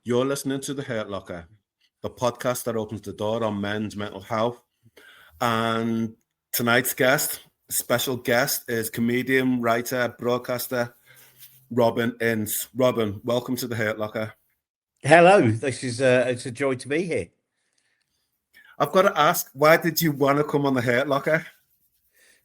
You're listening to The Hurt Locker, the podcast that opens the door on men's mental health. And tonight's special guest, is comedian, writer, broadcaster, Robin Ince. Robin, welcome to The Hurt Locker. Hello, it's a joy to be here. I've got to ask, why did you want to come on The Hurt Locker?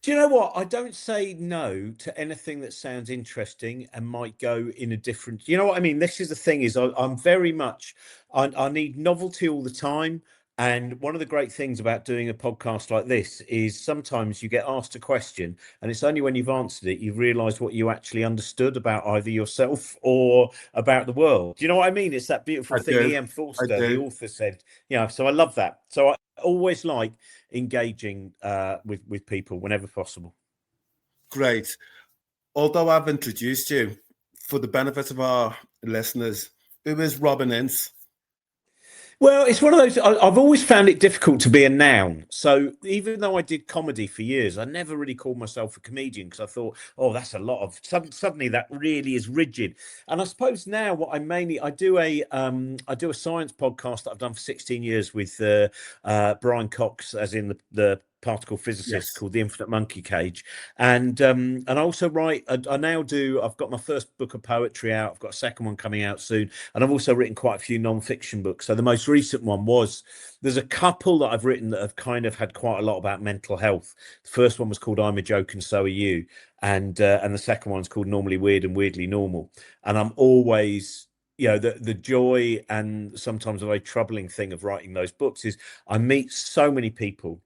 Do you know what? I don't say no to anything that sounds interesting and might go in a different. You know what I mean? This is the thing: I'm very much. I need novelty all the time. And one of the great things about doing a podcast like this is sometimes you get asked a question, and it's only when you've answered it you realise what you actually understood about either yourself or about the world. Do you know what I mean? It's that beautiful thing E.M. Forster, the author, said. So I love that. So I always like engaging with people whenever possible. Great. Although I've introduced you, for the benefit of our listeners, who is Robin Ince? Well, it's one of those, I've always found it difficult to be a noun. So even though I did comedy for years, I never really called myself a comedian because I thought, oh, that's a lot of, suddenly that really is rigid. And I suppose now what I do a science podcast that I've done for 16 years with Brian Cox, as in the particle physicist, called The Infinite Monkey Cage. And I also write, I've got my first book of poetry out. I've got a second one coming out soon. And I've also written quite a few non-fiction books. So the most recent one there's a couple that I've written that have kind of had quite a lot about mental health. The first one was called I'm a Joke and So Are You. And the second one's called Normally Weird and Weirdly Normal. And I'm always, the joy and sometimes a very troubling thing of writing those books is I meet so many people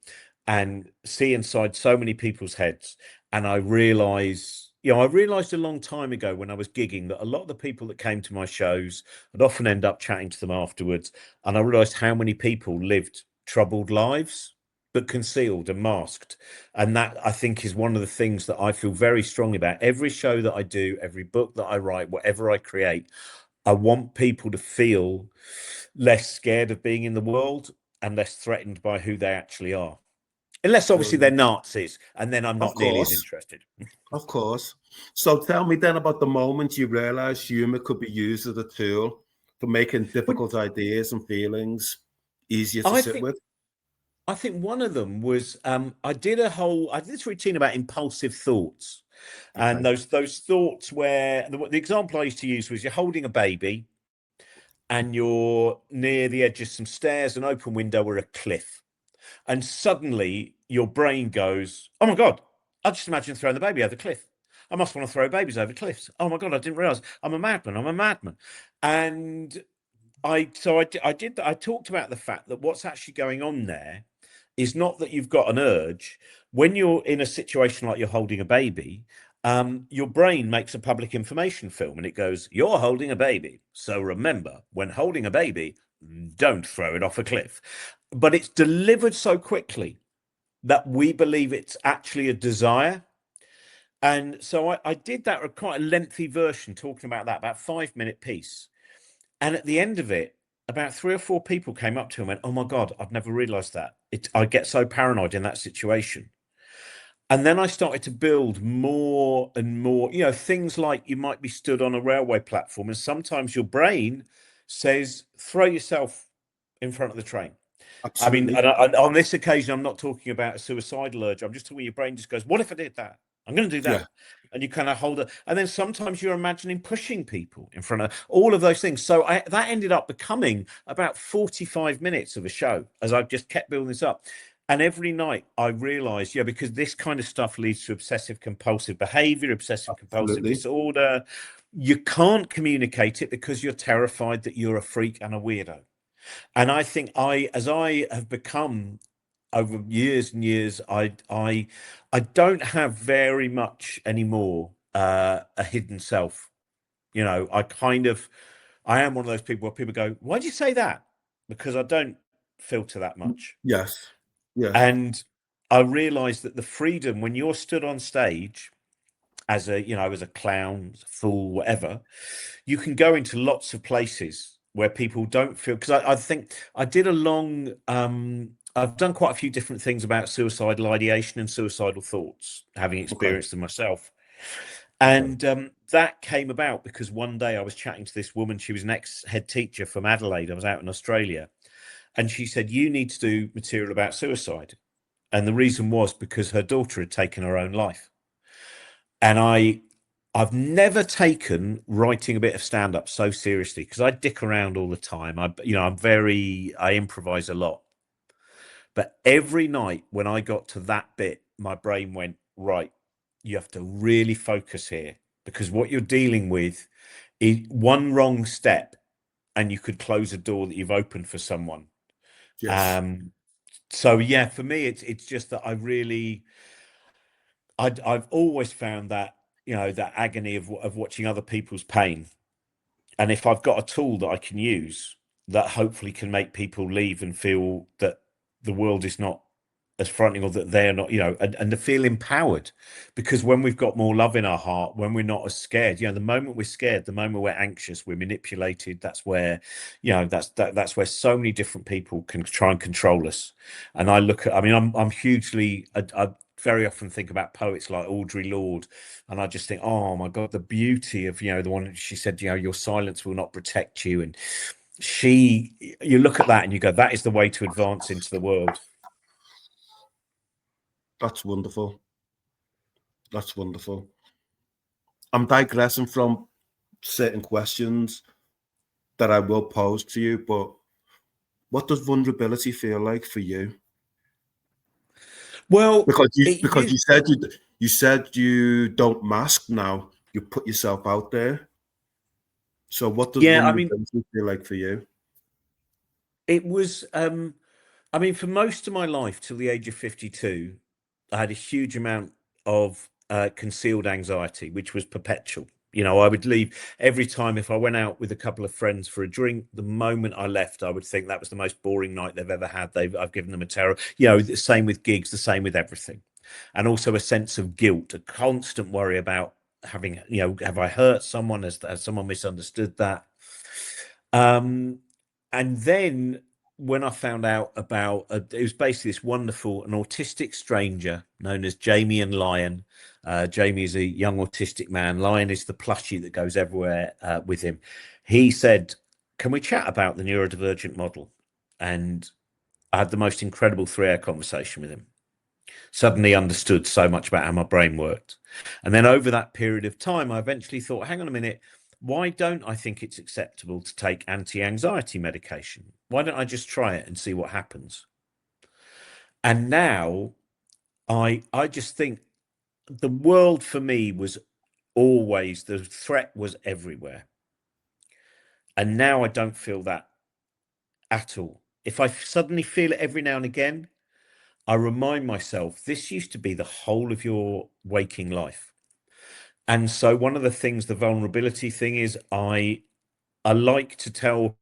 and see inside so many people's heads. And I realized a long time ago when I was gigging that a lot of the people that came to my shows, I'd often end up chatting to them afterwards. And I realized how many people lived troubled lives, but concealed and masked. And that, I think, is one of the things that I feel very strongly about. Every show that I do, every book that I write, whatever I create, I want people to feel less scared of being in the world and less threatened by who they actually are. Unless obviously they're Nazis, and then I'm not nearly as interested. Of course. So tell me then about the moment you realised humour could be used as a tool for making difficult ideas and feelings easier to sit with. I think one of them was I did this routine about impulsive thoughts. Okay. And those thoughts where the example I used to use was you're holding a baby and you're near the edge of some stairs, an open window, or a cliff. And suddenly your brain goes, oh my God, I just imagine throwing the baby over the cliff. I must want to throw babies over cliffs. Oh my God, I didn't realize I'm a madman. And I talked about the fact that what's actually going on there is not that you've got an urge. When you're in a situation like you're holding a baby, your brain makes a public information film and it goes, you're holding a baby. So remember, when holding a baby, don't throw it off a cliff. But it's delivered so quickly that we believe it's actually a desire. And so I did that, quite a lengthy version talking about that, about 5-minute piece. And at the end of it, about 3 or 4 people came up to him and went, oh my God, I've never realized that. I get so paranoid in that situation. And then I started to build more and more, things like you might be stood on a railway platform and sometimes your brain says, throw yourself in front of the train. Absolutely. I mean, and on this occasion, I'm not talking about a suicidal urge. I'm just talking your brain just goes, what if I did that? I'm going to do that. Yeah. And you kind of hold it. And then sometimes you're imagining pushing people in front of all of those things. So that ended up becoming about 45 minutes of a show as I just kept building this up. And every night I realized, because this kind of stuff leads to obsessive compulsive behavior, obsessive compulsive disorder. You can't communicate it because you're terrified that you're a freak and a weirdo. And I think as I have become over years and years, I don't have very much anymore a hidden self. I am one of those people where people go, why'd you say that? Because I don't filter that much. Yes. And I realized that the freedom when you're stood on stage as a clown, as a fool, whatever, you can go into lots of places where people don't feel, because I think I did I've done quite a few different things about suicidal ideation and suicidal thoughts, having experienced them myself. And that came about because one day I was chatting to this woman. She was an ex-head teacher from Adelaide. I was out in Australia, and she said, you need to do material about suicide. And the reason was because her daughter had taken her own life. And I've never taken writing a bit of stand-up so seriously, because I dick around all the time. I improvise a lot. But every night when I got to that bit, my brain went, right, you have to really focus here, because what you're dealing with is one wrong step and you could close a door that you've opened for someone. Yes. So yeah, for me, it's just that I've always found that, that agony of watching other people's pain. And if I've got a tool that I can use that hopefully can make people leave and feel that the world is not as frightening, or that they're not, and to feel empowered. Because when we've got more love in our heart, when we're not as scared, the moment we're scared, the moment we're anxious, we're manipulated. That's where, that's where so many different people can try and control us. And I'm hugely, I very often think about poets like Audre Lorde, and I just think, oh my God, the beauty of, the one she said, your silence will not protect you. And you look at that and you go, that is the way to advance into the world. That's wonderful. That's wonderful. I'm digressing from certain questions that I will pose to you, but what does vulnerability feel like for you? Well, because you said you don't mask now. You put yourself out there. So what does vulnerability feel like for you? It was, for most of my life till the age of 52, I had a huge amount of concealed anxiety, which was perpetual. I would leave every time. If I went out with a couple of friends for a drink, the moment I left, I would think that was the most boring night they've ever had. I've given them a terror. The same with gigs, the same with everything. And also a sense of guilt, a constant worry about having, have I hurt someone? Has someone misunderstood that? And then when I found out about, it was basically this wonderful, an autistic stranger known as Jamie and Lion. Jamie is a young autistic man. Lion is the plushie that goes everywhere with him. He said, can we chat about the neurodivergent model? And I had the most incredible 3-hour conversation with him. Suddenly understood so much about how my brain worked. And then over that period of time, I eventually thought, hang on a minute, why don't I think it's acceptable to take anti-anxiety medication? Why don't I just try it and see what happens? And now I just think the world for me was always, the threat was everywhere. And now I don't feel that at all. If I suddenly feel it every now and again, I remind myself, this used to be the whole of your waking life. And so one of the things, the vulnerability thing is, I like to tell,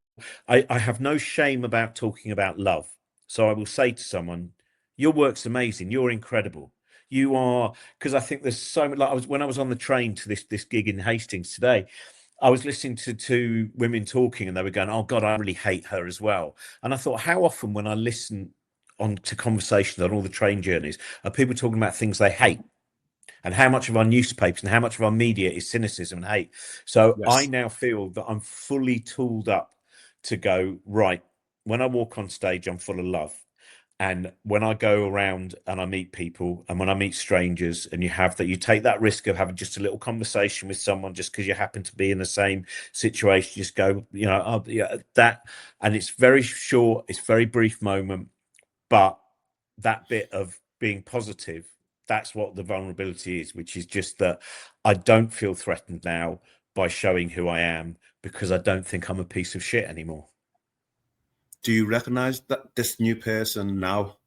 I have no shame about talking about love. So I will say to someone, your work's amazing. You're incredible. You are, because I think there's so much, like when I was on the train to this gig in Hastings today, I was listening to women talking and they were going, oh God, I really hate her as well. And I thought, how often when I listen on to conversations on all the train journeys are people talking about things they hate? And how much of our newspapers and how much of our media is cynicism and hate. So Yes. I now feel that I'm fully tooled up to go, right, when I walk on stage, I'm full of love. And when I go around and I meet people and when I meet strangers, and you take that risk of having just a little conversation with someone just because you happen to be in the same situation, just go, that. And it's very short, it's very brief moment, but that bit of being positive, that's what the vulnerability is, which is just that I don't feel threatened now by showing who I am, because I don't think I'm a piece of shit anymore. Do you recognize that this new person now?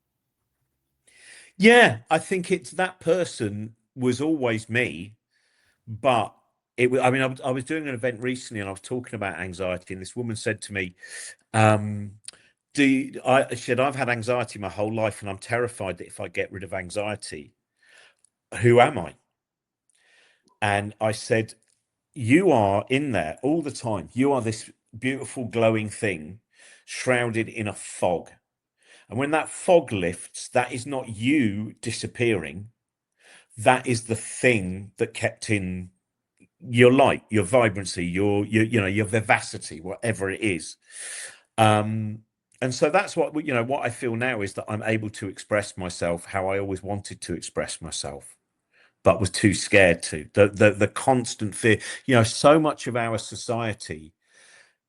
Yeah, I think it's that person was always me, but I was doing an event recently and I was talking about anxiety, and this woman said to me, I said, I've had anxiety my whole life and I'm terrified that if I get rid of anxiety, who am I? And I said, you are in there all the time. You are this beautiful glowing thing shrouded in a fog. And when that fog lifts, that is not you disappearing. That is the thing that kept in your light, your vibrancy, your your vivacity, whatever it is. And so that's what what I feel now is that I'm able to express myself how I always wanted to express myself, but was too scared to. The constant fear. So much of our society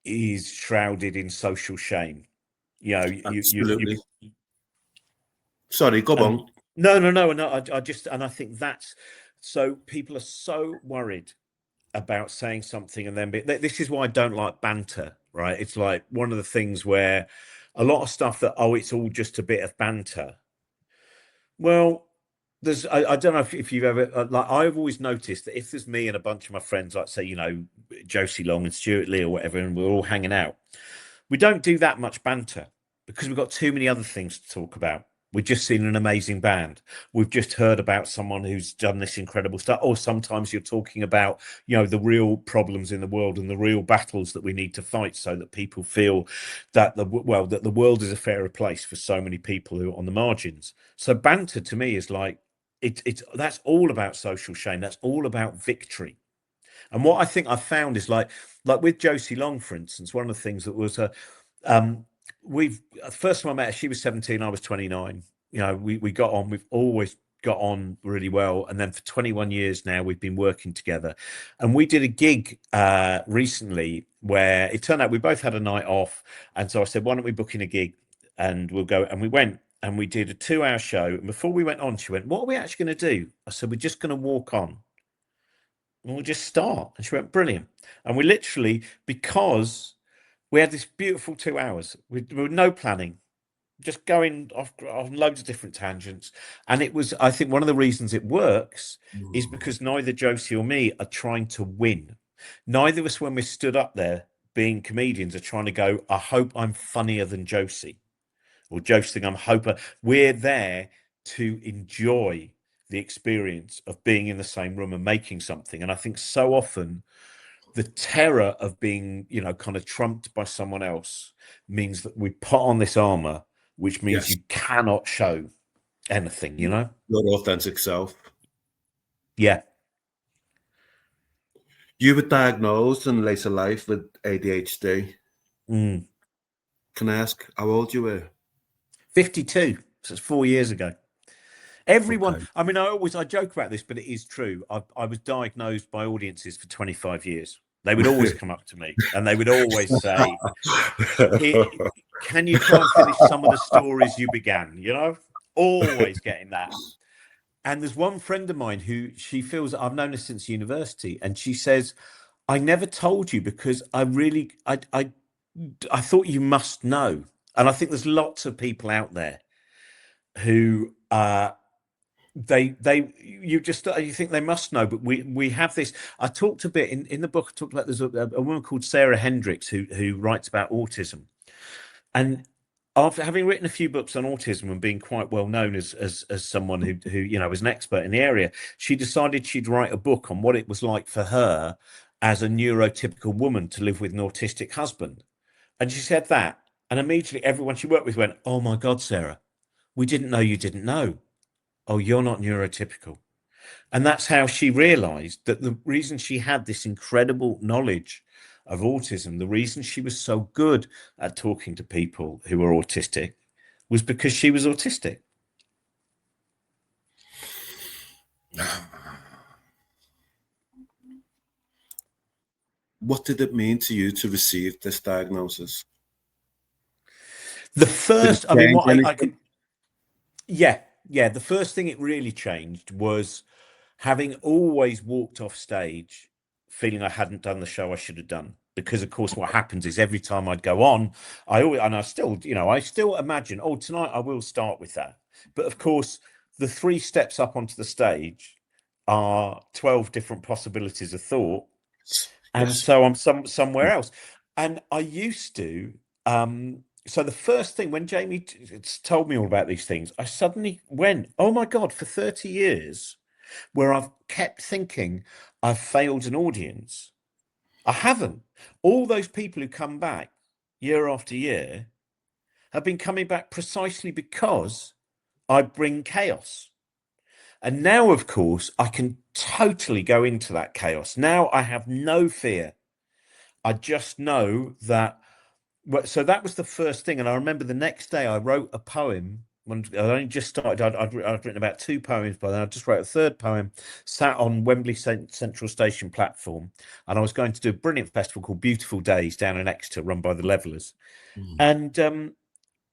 is shrouded in social shame. Absolutely. Sorry, go and on. no. I think that's so people are so worried about saying something and then this is why I don't like banter, right? It's like one of the things where a lot of stuff that it's all just a bit of banter. Well, I don't know if you've ever like I've always noticed that if there's me and a bunch of my friends, like say Josie Long and Stuart Lee or whatever, and we're all hanging out, we don't do that much banter because we've got too many other things to talk about. We've just seen an amazing band. We've just heard about someone who's done this incredible stuff. Or sometimes you're talking about, the real problems in the world and the real battles that we need to fight so that people feel that the world is a fairer place for so many people who are on the margins. So banter to me is like, that's all about social shame. That's all about victory. And what I think I've found is like with Josie Long, for instance, one of the things that was we've the first time I met her, she was 17, I was 29. We got on, we've always got on really well. And then for 21 years now, we've been working together. And we did a gig recently where it turned out we both had a night off. And so I said, why don't we book in a gig and we'll go. And we went and we did a 2-hour show. And before we went on, she went, what are we actually going to do? I said, we're just going to walk on. And we'll just start. And she went, brilliant. And we literally, because we had this beautiful 2 hours with no planning, just going off on loads of different tangents. And it was, I think one of the reasons it works is because neither Josie or me are trying to win. Neither of us, when we stood up there being comedians, are trying to go, I hope I'm funnier than Josie. Or Josie think I'm hoping. We're there to enjoy the experience of being in the same room and making something. And I think so often the terror of being, kind of trumped by someone else means that we put on this armor, which means you cannot show anything, Your authentic self. Yeah. You were diagnosed in later life with ADHD. Can I ask how old you were? 52. So it's 4 years ago. Everyone, Okay. I mean, I joke about this, but it is true. I was diagnosed by audiences for 25 years. They would always come up to me and they would always say, can you try and finish some of the stories you began? Always getting that. And there's one friend of mine who she feels I've known her since university. And she says, I never told you because I thought you must know. And I think there's lots of people out there who you think they must know, but we have this. I talked a bit in the book. I talked about there's a woman called Sarah Hendricks who writes about autism, and after having written a few books on autism and being quite well known as someone who was an expert in the area, she decided she'd write a book on what it was like for her as a neurotypical woman to live with an autistic husband. And she said that, and immediately everyone she worked with went, "Oh my God, Sarah, we didn't know you didn't know. Oh, you're not neurotypical." And that's how she realized that the reason she had this incredible knowledge of autism, the reason she was so good at talking to people who were autistic, was because she was autistic. What did it mean to you to receive this diagnosis? The first, I mean, what I could, the first thing it really changed was having always walked off stage feeling I hadn't done the show I should have done. Because of course, what happens is every time I'd go on, I still imagine, oh, tonight I will start with that. But of course, the 3 steps up onto the stage are 12 different possibilities of thought. And so I'm somewhere else. And I used to, so the first thing when Jamie told me all about these things, I suddenly went, oh my God, for 30 years, where I've kept thinking I've failed an audience. I haven't. All those people who come back year after year have been coming back precisely because I bring chaos. And now, of course, I can totally go into that chaos. Now I have no fear. I just know that. So that was the first thing. And I remember the next day I wrote a poem. When I only just started, I'd written about 2 poems by then. I just wrote a 3rd poem, sat on Wembley Central Station platform, and I was going to do a brilliant festival called Beautiful Days down in Exeter, run by the Levellers. And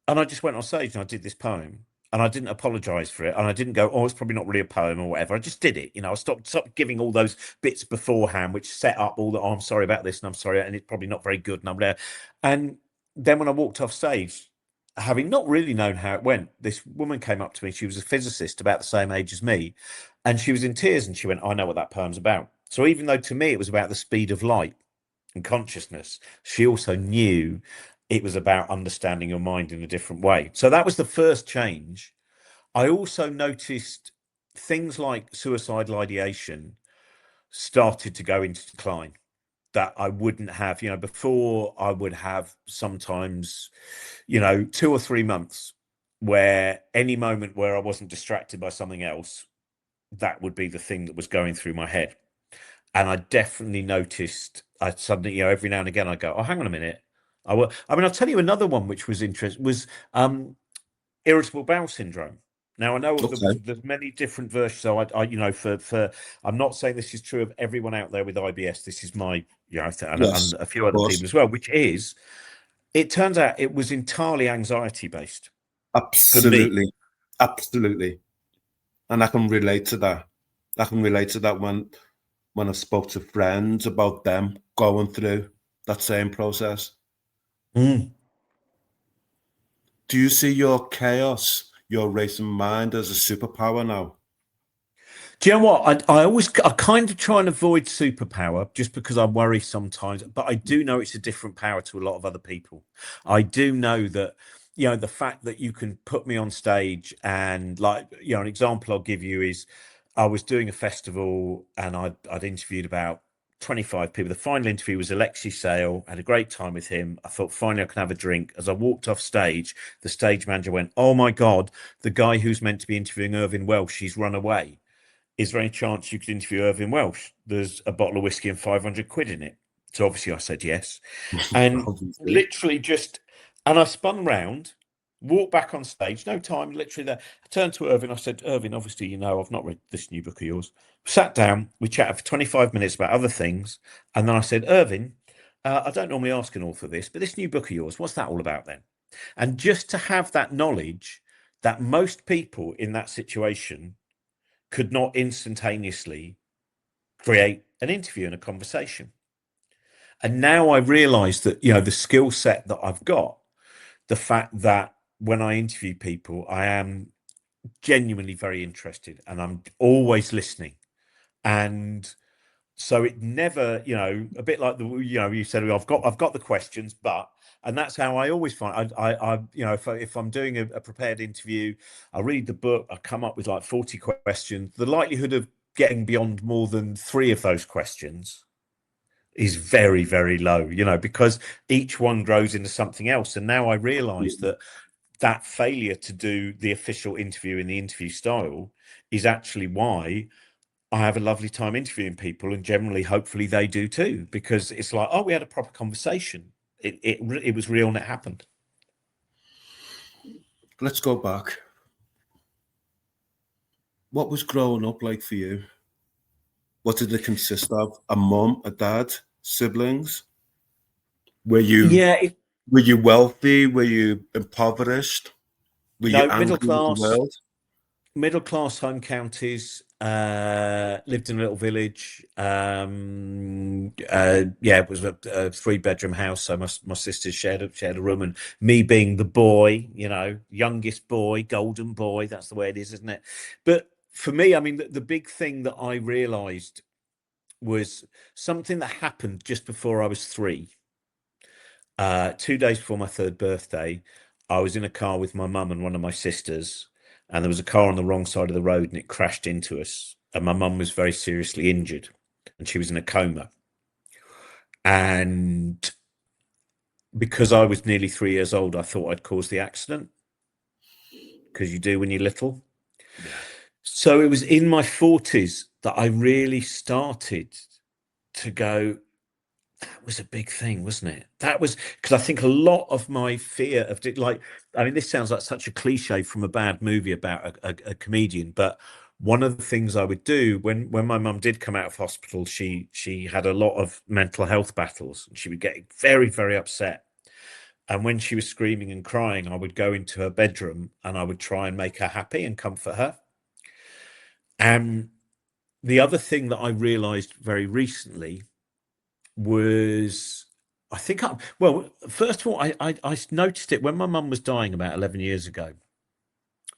I just went on stage and I did this poem, and I didn't apologize for it, and I didn't go, oh, it's probably not really a poem or whatever. I just did it. I stopped giving all those bits beforehand, which set up all the, oh, I'm sorry about this, and I'm sorry, and it's probably not very good, and I'm there. And then when I walked off stage, having not really known how it went, this woman came up to me. She was a physicist about the same age as me, and she was in tears, and she went, I know what that poem's about. So even though to me it was about the speed of light and consciousness, she also knew it was about understanding your mind in a different way. So that was the first change. I also noticed things like suicidal ideation started to go into decline, that I wouldn't have. Before, I would have sometimes 2 or 3 months where any moment where I wasn't distracted by something else, that would be the thing that was going through my head. And I definitely noticed, I suddenly, every now and again I go, oh, hang on a minute. I'll tell you another one which was interesting, was irritable bowel syndrome. Now I know there's many different versions. So I'm not saying this is true of everyone out there with IBS. This is my, and a few other people as well, which is, it turns out it was entirely anxiety based. Absolutely. Absolutely. And I can relate to that. When I spoke to friends about them going through that same process. Mm. Do you see your chaos, your racing mind, as a superpower now? Do you know what? I kind of try and avoid superpower just because I worry sometimes, but I do know it's a different power to a lot of other people. I do know that, the fact that you can put me on stage, and an example I'll give you is, I was doing a festival and I'd interviewed about 25 people. The final interview was Alexi Sale. I had a great time with him. I thought, finally I can have a drink. As I walked off stage, the stage manager went, oh my God, the guy who's meant to be interviewing Irvine Welsh, he's run away. Is there any chance you could interview Irvine Welsh? There's a bottle of whiskey and 500 quid in it. So obviously I said yes. And literally and I spun round, walked back on stage, no time, literally there. I turned to Irvine. I said, Irvine, obviously, I've not read this new book of yours. Sat down, we chatted for 25 minutes about other things. And then I said, Irvine, I don't normally ask an author this, but this new book of yours, what's that all about then? And just to have that knowledge that most people in that situation could not instantaneously create an interview and a conversation. And now I realize that, the skill set that I've got, the fact that when I interview people, I am genuinely very interested and I'm always listening. And so it never, a bit like you said, I've got the questions, and that's how I always find. If I'm doing a prepared interview, I read the book, I come up with like 40 questions. The likelihood of getting beyond more than 3 of those questions is very, very low, because each one grows into something else. And now I realize that failure to do the official interview in the interview style is actually why I have a lovely time interviewing people, and generally, hopefully, they do too, because it's like, oh, we had a proper conversation. It was real and it happened. Let's go back. What was growing up like for you? What did it consist of? A mum, a dad, siblings? Were you wealthy? Were you impoverished? Were you angry middle class. with the world? Middle class home counties. Lived in a little village. It was a 3-bedroom house. So my sisters shared a room, and me being the boy, youngest boy, golden boy. That's the way it is, isn't it? But for me, the big thing that I realised was something that happened just before I was 3. 2 days before my 3rd birthday, I was in a car with my mum and one of my sisters, and there was a car on the wrong side of the road and it crashed into us. And my mum was very seriously injured and she was in a coma. And because I was nearly 3 years old, I thought I'd caused the accident, because you do when you're little. Yeah. So it was in my 40s that I really started to go, that was a big thing, wasn't it? That was because I think a lot of my fear of I mean, this sounds like such a cliche from a bad movie about a comedian, but one of the things I would do when my mum did come out of hospital, she had a lot of mental health battles, and she would get very, very upset. And when she was screaming and crying, I would go into her bedroom and I would try and make her happy and comfort her. And the other thing that I realized very recently was, well, first of all, I noticed it when my mum was dying about 11 years ago,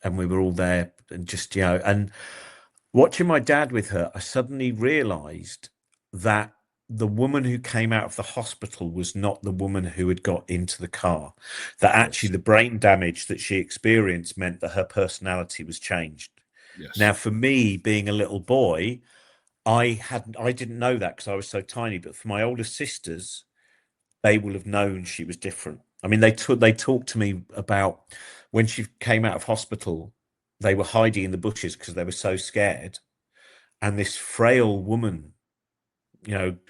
and we were all there and just, and watching my dad with her, I suddenly realized that the woman who came out of the hospital was not the woman who had got into the car, that actually the brain damage that she experienced meant that her personality was changed. Yes. Now, for me, being a little boy, I didn't know that because I was so tiny, but for my older sisters, they will have known she was different. I mean, they talked to me about when she came out of hospital, they were hiding in the bushes because they were so scared. And this frail woman,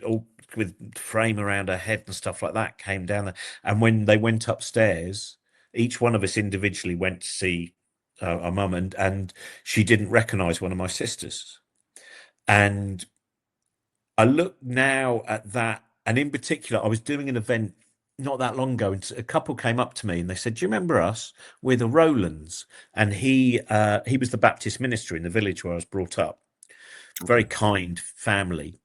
all with frame around her head and stuff like that, came down there. And when they went upstairs, each one of us individually went to see our mum, and she didn't recognize one of my sisters. And I look now at that, and in particular, I was doing an event not that long ago, and a couple came up to me and they said, "Do you remember us? We're the Rowlands." And he was the Baptist minister in the village where I was brought up. Very kind family.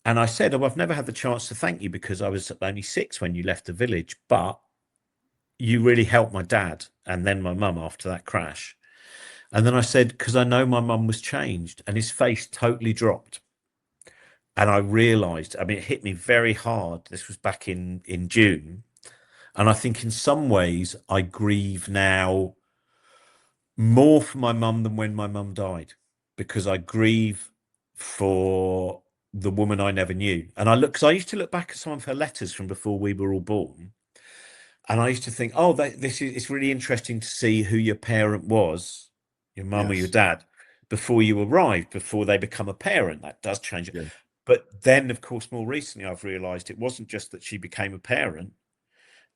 And I said, "Oh, I've never had the chance to thank you because I was only 6 when you left the village, but you really helped my dad and then my mum after that crash." And then I said, "Because I know my mum was changed," and his face totally dropped. And I realized, I mean, it hit me very hard. This was back in June. And I think in some ways I grieve now more for my mum than when my mum died, because I grieve for the woman I never knew. And because I used to look back at some of her letters from before we were all born. And I used to think, oh, it's really interesting to see who your parent was, your mum or your dad, before you arrived, before they become a parent. That does change it. Yeah. But then, of course, more recently, I've realized it wasn't just that she became a parent.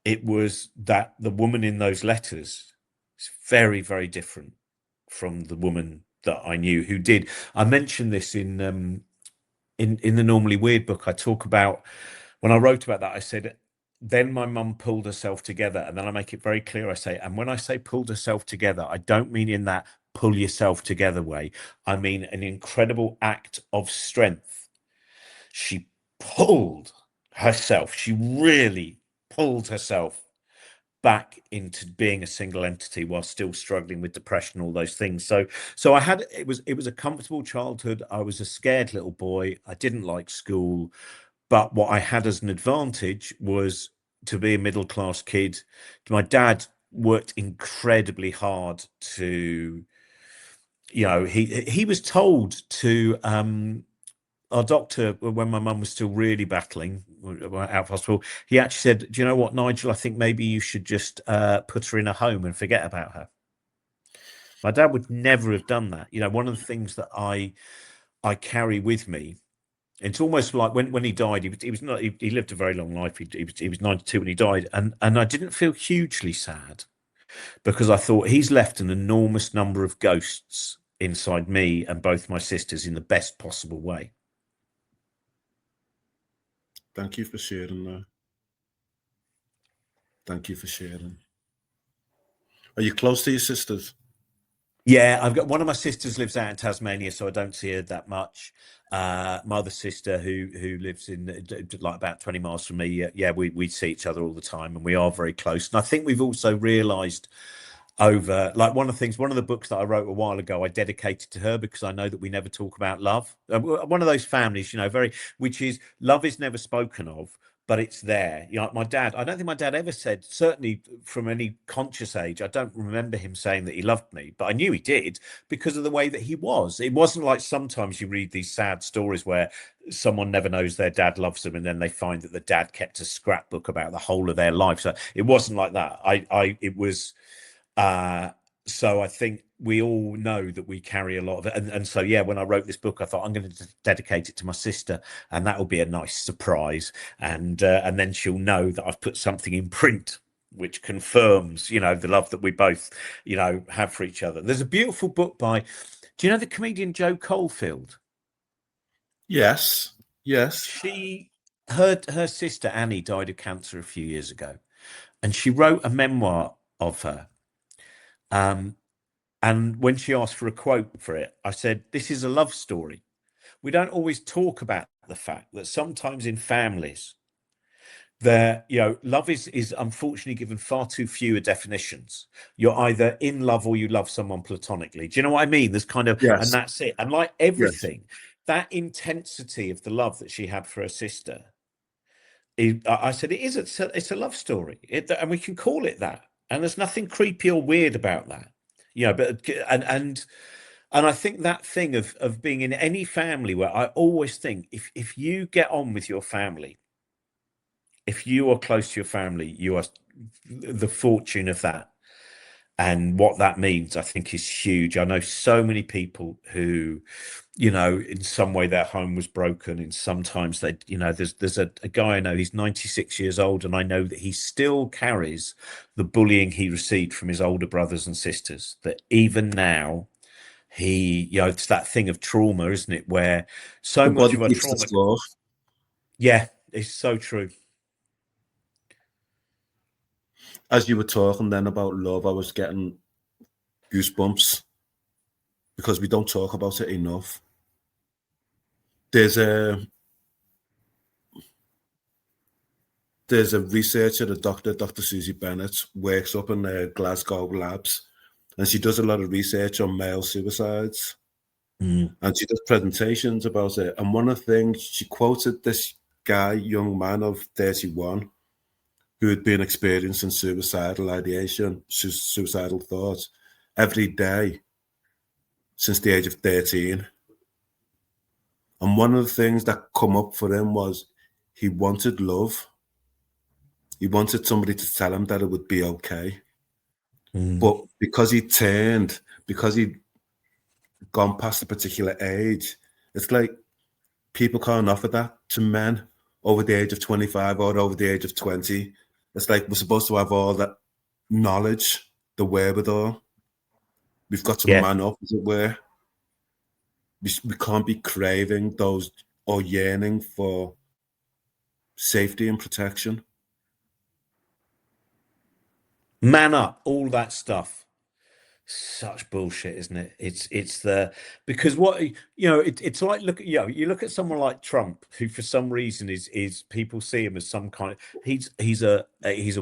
It was that the woman in those letters is very, very different from the woman that I knew who did. I mentioned this in the Normally Weird book. I talk about, when I wrote about that, I said, then my mum pulled herself together. And then I make it very clear. I say, and when I say pulled herself together, I don't mean in that pull yourself together way. I mean an incredible act of strength. She pulled herself. She really pulled herself back into being a single entity while still struggling with depression, all those things. So it was a comfortable childhood. I was a scared little boy. I didn't like school, but what I had as an advantage was to be a middle class kid. My dad worked incredibly hard to, he was told to our doctor, when my mum was still really battling out of hospital, he actually said, "Do you know what, Nigel? I think maybe you should just put her in a home and forget about her." My dad would never have done that. One of the things that I carry with me, it's almost like when he died, he was not, he lived a very long life. He was 92 when he died, and I didn't feel hugely sad, because I thought he's left an enormous number of ghosts inside me and both my sisters in the best possible way. Thank you for sharing that. Thank you for sharing. Are you close to your sisters? Yeah, I've got one of my sisters lives out in Tasmania, so I don't see her that much. My other sister, who lives in like about 20 miles from me, yeah, we see each other all the time, and we are very close. And I think we've also realised over, like, one of the books that I wrote a while ago, I dedicated to her, because I know that we never talk about love. One of those families, which is love is never spoken of, but it's there. My dad, I don't think my dad ever said, certainly from any conscious age, I don't remember him saying that he loved me, but I knew he did because of the way that he was. It wasn't like sometimes you read these sad stories where someone never knows their dad loves them, and then they find that the dad kept a scrapbook about the whole of their life. So it wasn't like that. It was So I think we all know that we carry a lot of it. And so, yeah, when I wrote this book, I thought I'm going to dedicate it to my sister, and that will be a nice surprise. And then she'll know that I've put something in print which confirms, you know, the love that we both, you know, have for each other. There's a beautiful book by, do you know the comedian Joe Caulfield? Yes. Her sister Annie died of cancer a few years ago, and she wrote a memoir of her. And when she asked for a quote for it, I said, "This is a love story." We don't always talk about the fact that sometimes in families, there, you know, love is unfortunately given far too few definitions. You're either in love or you love someone platonically. Do you know what I mean? There's kind of, and Yes. that's it. And like Yes. everything, that intensity of the love that she had for her sister, I said, it's a love story, and we can call it that. And there's nothing creepy or weird about that, you know. But and I think that thing of being in any family, where I always think if you get on with your family, if you are close to your family, you are the fortune of that. And what that means, I think, is huge. I know so many people who, you know, in some way their home was broken, and sometimes they, you know, there's a guy I know, he's 96 years old, and I know that he still carries the bullying he received from his older brothers and sisters, that even now he, you know, it's that thing of trauma, isn't it, where so The much body of our keeps the trauma, score. yeah, it's so true. As you were talking then about love, I was getting goosebumps because we don't talk about it enough. There's a researcher, a doctor, Dr. Susie Bennett, works up in the Glasgow labs, and she does a lot of research on male suicides. And she does presentations about it. And one of the things, she quoted this guy, young man of 31, who had been experiencing suicidal ideation, suicidal thoughts every day since the age of 13. And one of the things that come up for him was he wanted love. He wanted somebody to tell him that it would be okay. But because he'd gone past a particular age, it's like people can't offer that to men over the age of 25 or over the age of 20. It's like we're supposed to have all that knowledge, the wherewithal. We've got to Yeah. man up, as it were. We can't be craving those or yearning for safety and protection. Man up, all that stuff. Such bullshit, isn't it? It's the, because what, you know, it's like, look, you know, you look at someone like Trump, who for some reason is people see him as some kind of, he's a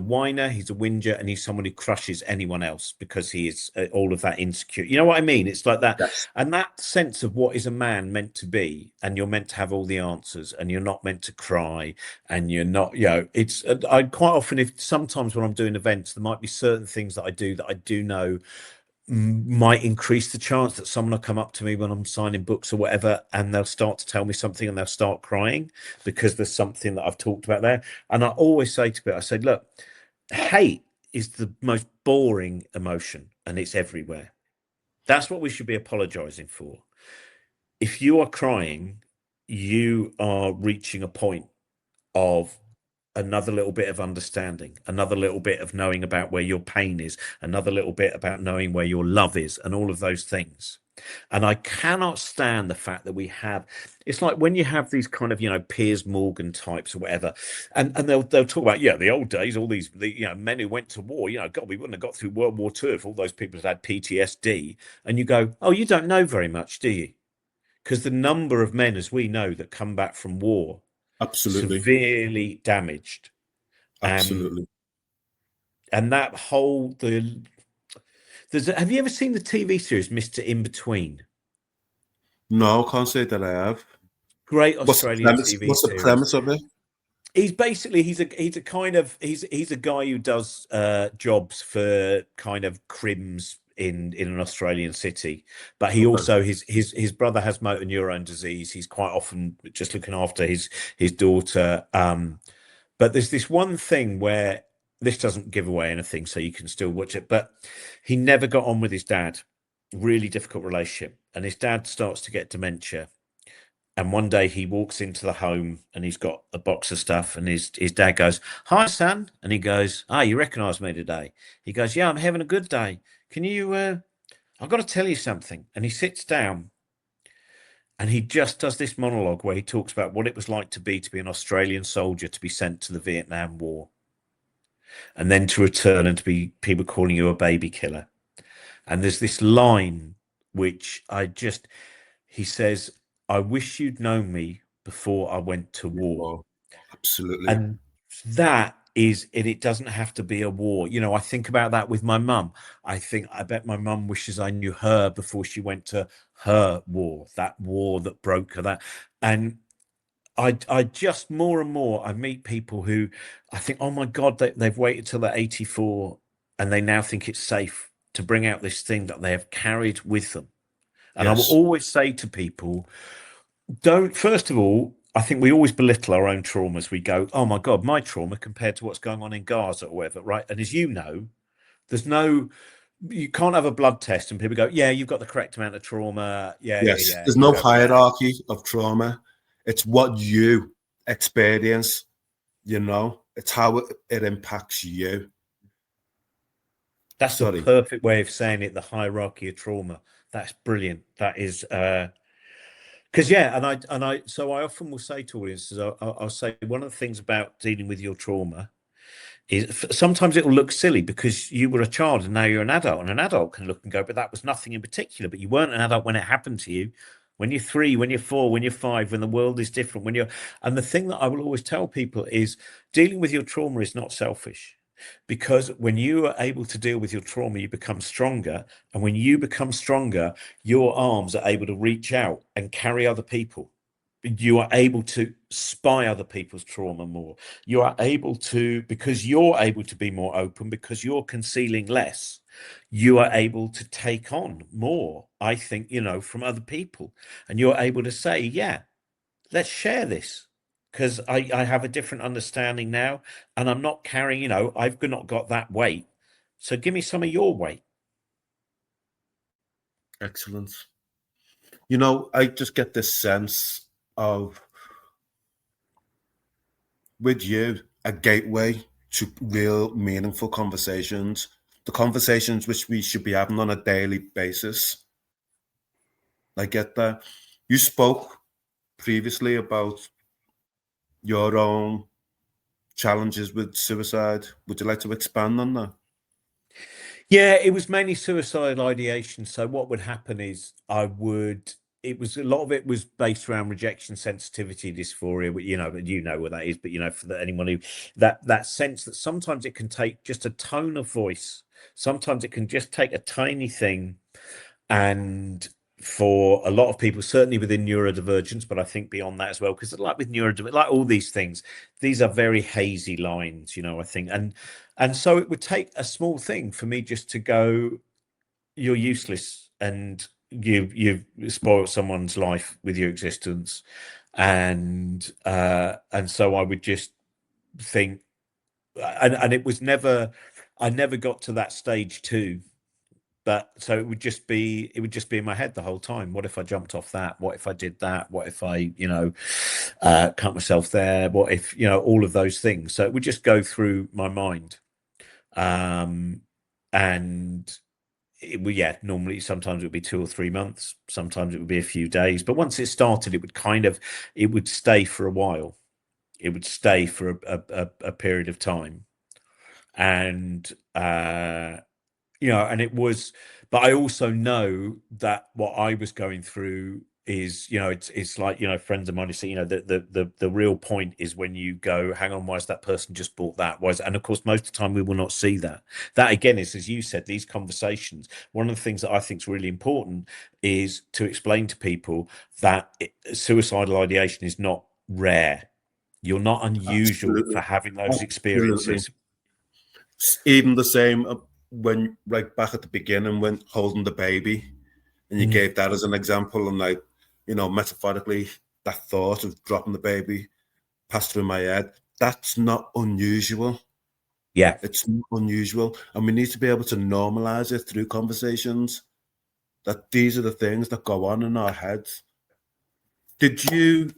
whiner, he's a whinger, and he's someone who crushes anyone else because he is all of that insecure. You know what I mean? It's like that, Yes. and that sense of what is a man meant to be, and you're meant to have all the answers, and you're not meant to cry, and you're not, you know, it's, I quite often, if sometimes when I'm doing events, there might be certain things that I do know might increase the chance that someone will come up to me when I'm signing books or whatever, and they'll start to tell me something and they'll start crying because there's something that I've talked about there. And I always say to people, I said, look, hate is the most boring emotion, and it's everywhere. That's what we should be apologizing for. If you are crying, you are reaching a point of another little bit of understanding, another little bit of knowing about where your pain is, another little bit about knowing where your love is, and all of those things. And I cannot stand the fact that we have, it's like when you have these kind of, you know, Piers Morgan types or whatever, and they'll talk about, yeah, the old days, all these, you know, men who went to war, you know, God, we wouldn't have got through World War II if all those people had PTSD. And you go, oh, you don't know very much, do you? Because the number of men, as we know, that come back from war Absolutely. severely damaged, Absolutely. and that whole have you ever seen the TV series Mr. In Between? No, I can't say that I have. Great Australian TV What's the series. premise of it? He's basically he's a kind of he's a guy who does jobs for kind of crims in an Australian city, but he Okay. also, his brother has motor neurone disease. He's quite often just looking after his daughter. But there's this one thing where this doesn't give away anything, so you can still watch it. But he never got on with his dad. Really difficult relationship. And his dad starts to get dementia. And one day he walks into the home and he's got a box of stuff. And his dad goes, "Hi, son." And he goes, "Ah, you recognise me today?" He goes, "Yeah, I'm having a good day. Can you, I've got to tell you something." And he sits down and he just does this monologue where he talks about what it was like to be an Australian soldier, to be sent to the Vietnam War, and then to return and to be people calling you a baby killer. And there's this line which he says, "I wish you'd known me before I went to war." Oh, absolutely. And that is it. It doesn't have to be a war. You know, I think about that with my mum. I bet my mum wishes I knew her before she went to her war, that war that broke her. And I just more and more I meet people who I think, oh my God, they've waited till they're 84 and they now think it's safe to bring out this thing that they have carried with them. And I will Yes. always say to people, first of all, I think we always belittle our own traumas. We go, oh my God, my trauma compared to what's going on in Gaza or whatever, right? And as you know, you can't have a blood test and people go, yeah, you've got the correct amount of trauma. Yeah. There's no hierarchy of trauma. It's what you experience, it's how it impacts you. That's the perfect way of saying it, the hierarchy of trauma. That's brilliant. That is because so I often will say to audiences, I'll say one of the things about dealing with your trauma is sometimes it will look silly because you were a child and now you're an adult, and an adult can look and go, but that was nothing in particular. But you weren't an adult when it happened to you. When you're 3, when you're 4, when you're 5, when the world is different, and the thing that I will always tell people is dealing with your trauma is not selfish. Because when you are able to deal with your trauma, you become stronger. And when you become stronger, your arms are able to reach out and carry other people. You are able to spy other people's trauma more. You are able to, because you're able to be more open, because you're concealing less, you are able to take on more, I think, from other people. And you're able to say, yeah, let's share this. Because I have a different understanding now, and I'm not carrying, I've not got that weight. So give me some of your weight. Excellent. I just get this sense of, with you, a gateway to real meaningful conversations, the conversations which we should be having on a daily basis. I get that. You spoke previously about your own challenges with suicide. Would you like to expand on that? Yeah, it was mainly suicidal ideation. So what would happen is a lot of it was based around rejection sensitivity dysphoria, but you know what that is, but for anyone who that sense that sometimes it can take just a tone of voice, sometimes it can just take a tiny thing. And for a lot of people, certainly within neurodivergence, but I think beyond that as well, because like with neurodivergence, like all these things, these are very hazy lines, I think. And so it would take a small thing for me just to go, you're useless and you've spoiled someone's life with your existence. And so I would just think, and it was never, I never got to that stage too. But so it would just be in my head the whole time. What if I jumped off that? What if I did that? What if I, cut myself there? What if, all of those things? So it would just go through my mind. And it would, normally sometimes it would be 2 or 3 months. Sometimes it would be a few days. But once it started, it would stay for a while. It would stay for a period of time. And, and it was, but I also know that what I was going through is, it's like, friends of mine say, the real point is when you go, hang on, why has that person just bought that? And of course, most of the time we will not see that. That again is, as you said, these conversations. One of the things that I think is really important is to explain to people that suicidal ideation is not rare. You're not unusual for having those experiences. Even the same when, like, back at the beginning when holding the baby, and you gave that as an example, and like, metaphorically, that thought of dropping the baby passed through my head. That's not unusual. Yeah. It's not unusual, and we need to be able to normalize it through conversations, that these are the things that go on in our heads. Did you,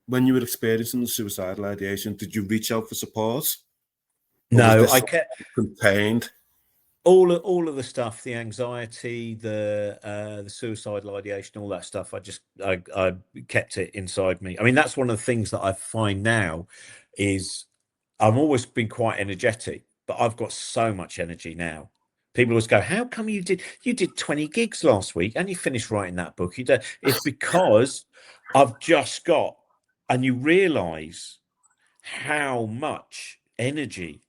when you were experiencing the suicidal ideation, did you reach out for support? Or was No, this I kept contained? all of the stuff, the anxiety, the suicidal ideation, all that stuff. I kept it inside me. I mean, that's one of the things that I find now is I've always been quite energetic, but I've got so much energy now. People always go, "How come you did 20 gigs last week and you finished writing that book?" It's because I've just got, and you realise how much energy,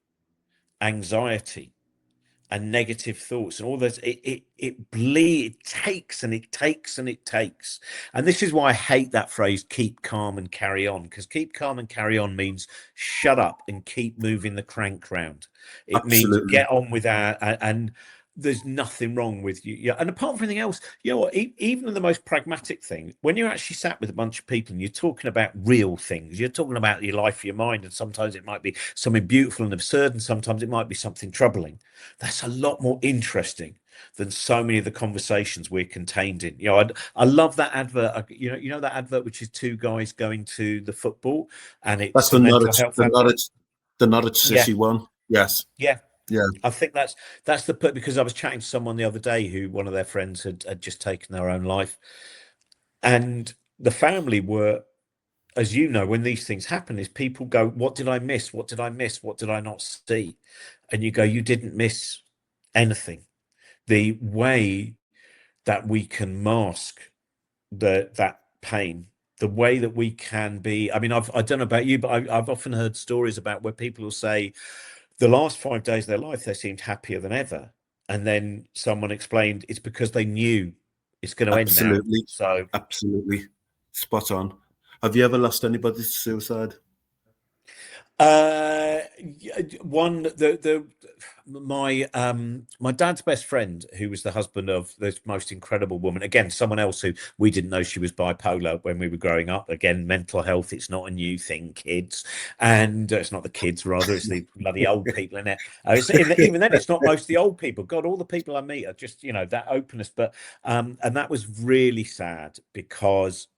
anxiety, and negative thoughts and all those it takes and it takes and it takes. And this is why I hate that phrase, keep calm and carry on, because keep calm and carry on means shut up and keep moving the crank round. It means Absolutely. get on with that, and there's nothing wrong with you. Yeah. And apart from anything else, you know what, even the most pragmatic thing, when you're actually sat with a bunch of people and you're talking about real things, you're talking about your life, your mind, and sometimes it might be something beautiful and absurd, and sometimes it might be something troubling. That's a lot more interesting than so many of the conversations we're contained in. You know, I love that advert. You know that advert which is two guys going to the football, and That's it's a the mental knowledge, health advert. the knowledge Yeah, sissy one. Yes. yeah. Yeah. I think that's the put, because I was chatting to someone the other day who one of their friends had just taken their own life, and the family were, as you know, when these things happen, is people go, "What did I miss? What did I miss? What did I not see?" And you go, "You didn't miss anything." The way that we can mask that pain, the way that we can be. I mean, I don't know about you, but I've often heard stories about where people will say the last 5 days of their life they seemed happier than ever, and then someone explained it's because they knew it's going to end now. Absolutely. So Absolutely. Spot on. Have you ever lost anybody to suicide? one the my dad's best friend, who was the husband of this most incredible woman, again someone else who we didn't know she was bipolar when we were growing up. Again, mental health, it's not a new thing, kids. And it's not the kids, rather it's the bloody old people in it. Even then it's not most of the old people. God, all the people I meet are just, you know, that openness. But and that was really sad, because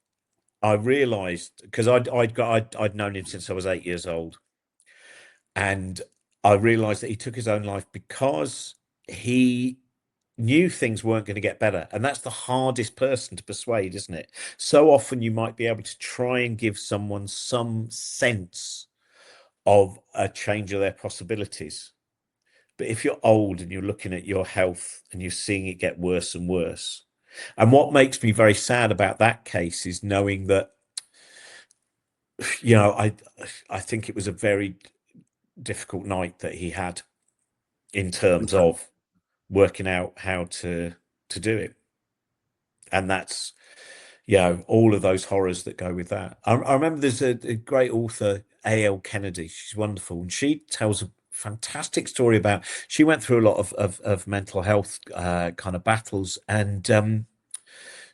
I realized, because I'd known him since I was 8 years old, and I realized that he took his own life because he knew things weren't going to get better. And that's the hardest person to persuade, isn't it? So often you might be able to try and give someone some sense of a change of their possibilities. But if you're old and you're looking at your health and you're seeing it get worse and worse, and what makes me very sad about that case is knowing that, you know, I think it was a very difficult night that he had, in terms Okay. of working out how to do it. And that's, you know, all of those horrors that go with that. I remember there's a great author, A.L. Kennedy. She's wonderful, and she tells a fantastic story about, she went through a lot of mental health kind of battles, and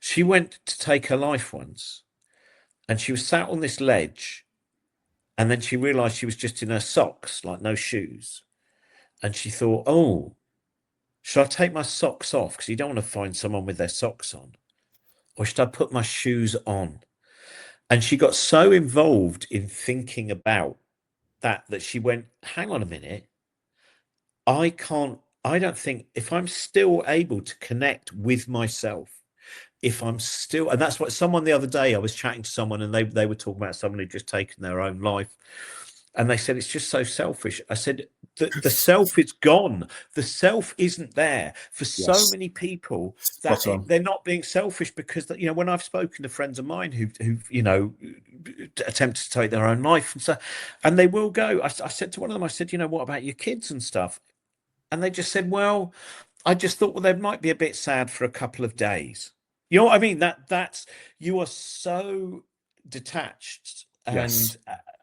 she went to take her life once, and she was sat on this ledge, and then she realized she was just in her socks, like no shoes. And she thought, oh, should I take my socks off? Because you don't want to find someone with their socks on. Or should I put my shoes on? And she got so involved in thinking about that she went, hang on a minute. I don't think, if I'm still able to connect with myself, if I'm still, and that's what someone the other day, I was chatting to someone and they were talking about someone who'd just taken their own life. And they said, it's just so selfish. I said, the self is gone. The self isn't there for so Yes. many people, that Spot on. they're not being selfish, because, you know, when I've spoken to friends of mine who you know, attempted to take their own life, and so, and they will go. I said to one of them, I said, you know, what about your kids and stuff? And they just said, well, I just thought, well, they might be a bit sad for a couple of days. You know what I mean? That's, you are so detached, Yes.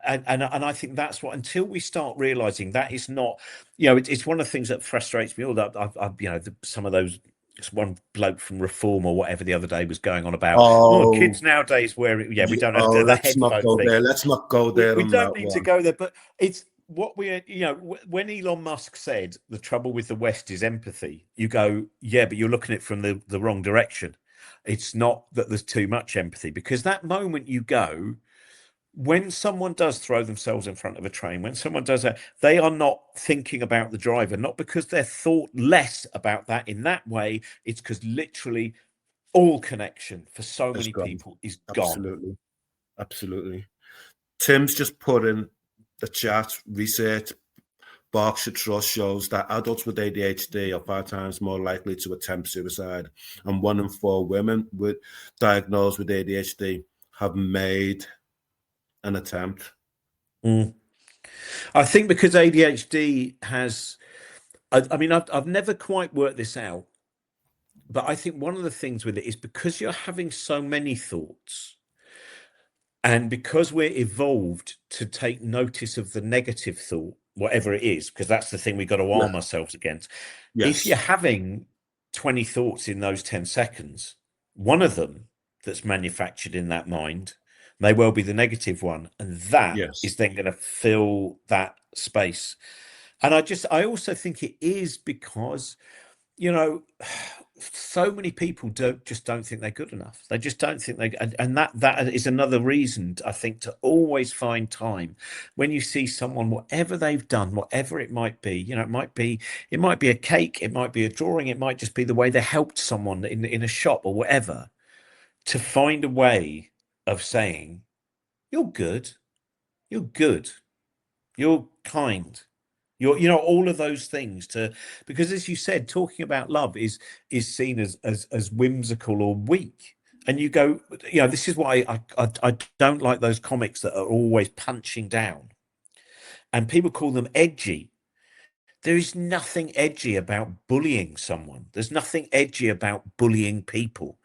and I think that's what, until we start realizing that is not, you know, it's one of the things that frustrates me all that I've you know, some of those It's one bloke from Reform or whatever the other day was going on about, kids nowadays wear it. Yeah, we don't have the let's not headphone go thing. there. Let's not go there We on don't that need one. to go there, but it's what we're, when Elon Musk said the trouble with the West is empathy, you go, yeah, but you're looking at it from the wrong direction. It's not that there's too much empathy, because that moment you go, when someone does throw themselves in front of a train, when someone does that, they are not thinking about the driver, not because they're thought less about that in that way. It's because literally all connection for so many people is gone. Absolutely. Tim's just put in the chat, research Berkshire Trust shows that adults with ADHD are 5 times more likely to attempt suicide, and 1 in 4 women diagnosed with ADHD have made an attempt. I think because ADHD has, I mean, I've never quite worked this out, but I think one of the things with it is because you're having so many thoughts, and because we're evolved to take notice of the negative thought, whatever it is, because that's the thing we've got to arm ourselves against. Yes. If you're having 20 thoughts in those 10 seconds, one of them that's manufactured in that mind may well be the negative one, and that is then going to fill that space. And I also think it is because, so many people don't think they're good enough. They just don't think and that is another reason, I think, to always find time when you see someone, whatever they've done, whatever it might be, it might be a cake, it might be a drawing, it might just be the way they helped someone in a shop or whatever, to find a way of saying, you're good, you're kind, all of those things, because as you said, talking about love is seen as whimsical or weak. And you go, this is why I don't like those comics that are always punching down, and people call them edgy. There is nothing edgy about bullying someone. There's nothing edgy about bullying people.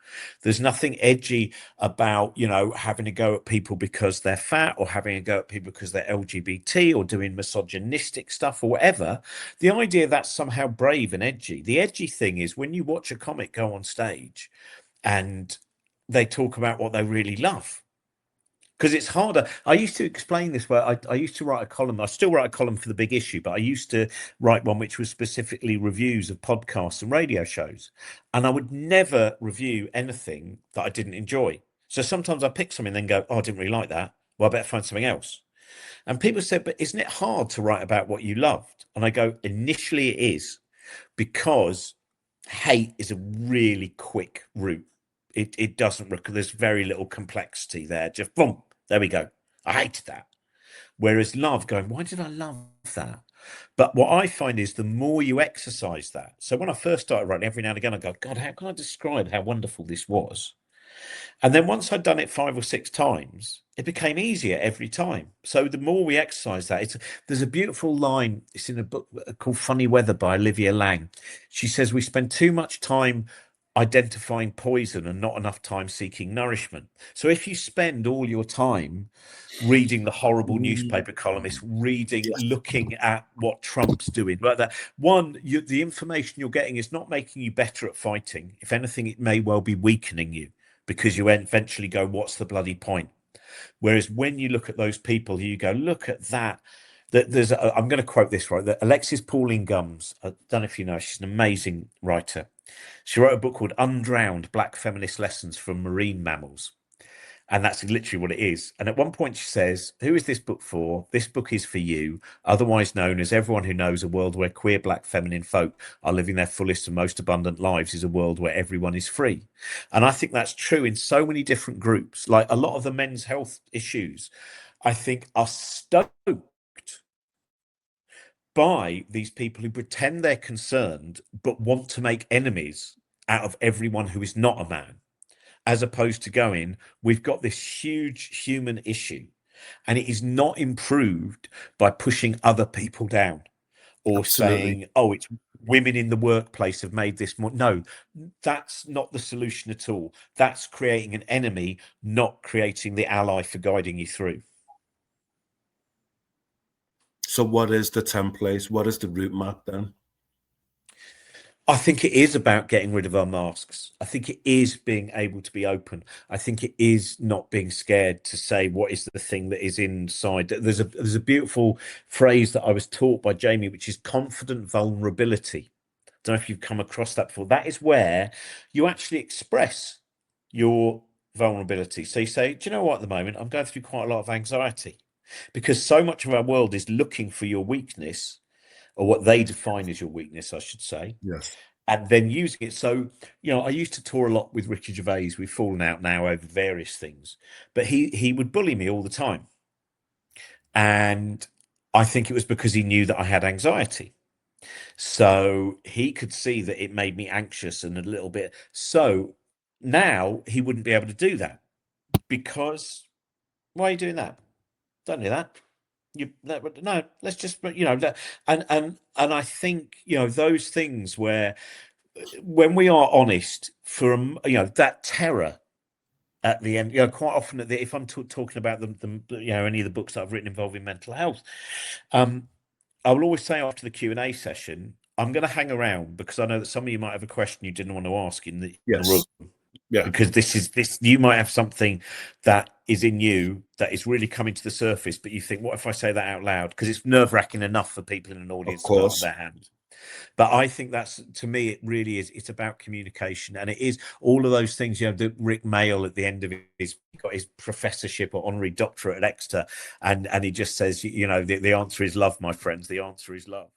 There's nothing edgy about, having to go at people because they're fat, or having to go at people because they're LGBT, or doing misogynistic stuff or whatever. The idea that's somehow brave and edgy. The edgy thing is when you watch a comic go on stage and they talk about what they really love. Because it's harder. I used to explain this where I used to write a column. I still write a column for The Big Issue, but I used to write one which was specifically reviews of podcasts and radio shows. And I would never review anything that I didn't enjoy. So sometimes I pick something and then go, oh, I didn't really like that. Well, I better find something else. And people said, but isn't it hard to write about what you loved? And I go, initially it is, because hate is a really quick route. It doesn't, there's very little complexity there. Just boom, there we go. I hated that. Whereas love, going, why did I love that? But what I find is the more you exercise that. So when I first started writing, every now and again, I go, God, how can I describe how wonderful this was? And then once I'd done it 5 or 6 times, it became easier every time. So the more we exercise that, there's a beautiful line. It's in a book called Funny Weather by Olivia Lang. She says we spend too much time identifying poison and not enough time seeking nourishment. So if you spend all your time reading the horrible newspaper columnists, looking at what Trump's doing, like that, the information you're getting is not making you better at fighting. If anything, it may well be weakening you, because you eventually go, what's the bloody point? Whereas when you look at those people, you go, look at that. I'm going to quote this, right? That Alexis Pauline Gumbs, I don't know if you know, she's an amazing writer. She wrote a book called Undrowned: Black Feminist Lessons from Marine Mammals. And that's literally what it is. And at one point she says, who is this book for? This book is for you, otherwise known as everyone who knows a world where queer black feminine folk are living their fullest and most abundant lives is a world where everyone is free. And I think that's true in so many different groups. Like a lot of the men's health issues, I think, are stoked by these people who pretend they're concerned but want to make enemies out of everyone who is not a man, as opposed to going, we've got this huge human issue and it is not improved by pushing other people down or saying, oh, it's women in the workplace have made this more. No, that's not the solution at all. That's creating an enemy, not creating the ally for guiding you through. So what is the template? What is the route map then? I think it is about getting rid of our masks. I think it is being able to be open. I think it is not being scared to say what is the thing that is inside. There's a beautiful phrase that I was taught by Jamie, which is confident vulnerability. I don't know if you've come across that before. That is where you actually express your vulnerability. So you say, do you know what, at the moment, I'm going through quite a lot of anxiety, because so much of our world is looking for your weakness, or what they define as your weakness, I should say, Yes. and then using it. So, I used to tour a lot with Ricky Gervais. We've fallen out now over various things, but he would bully me all the time. And I think it was because he knew that I had anxiety. So he could see that it made me anxious and a little bit. So now he wouldn't be able to do that, because why are you doing that? Don't do that. No, let's just, and I think, those things where, when we are honest, that terror at the end, quite often if I'm talking about any of the books that I've written involving mental health, I will always say after the Q&A session, I'm going to hang around, because I know that some of you might have a question you didn't want to ask in the room. Yeah. Because this you might have something that is in you that is really coming to the surface, but you think, what if I say that out loud? Because it's nerve-wracking enough for people in an audience to put up their hand. But I think that's, to me, it really is. It's about communication, and it is all of those things. That Rick Mail at the end of he got his professorship or honorary doctorate at Exeter, and he just says, the answer is love, my friends. The answer is love.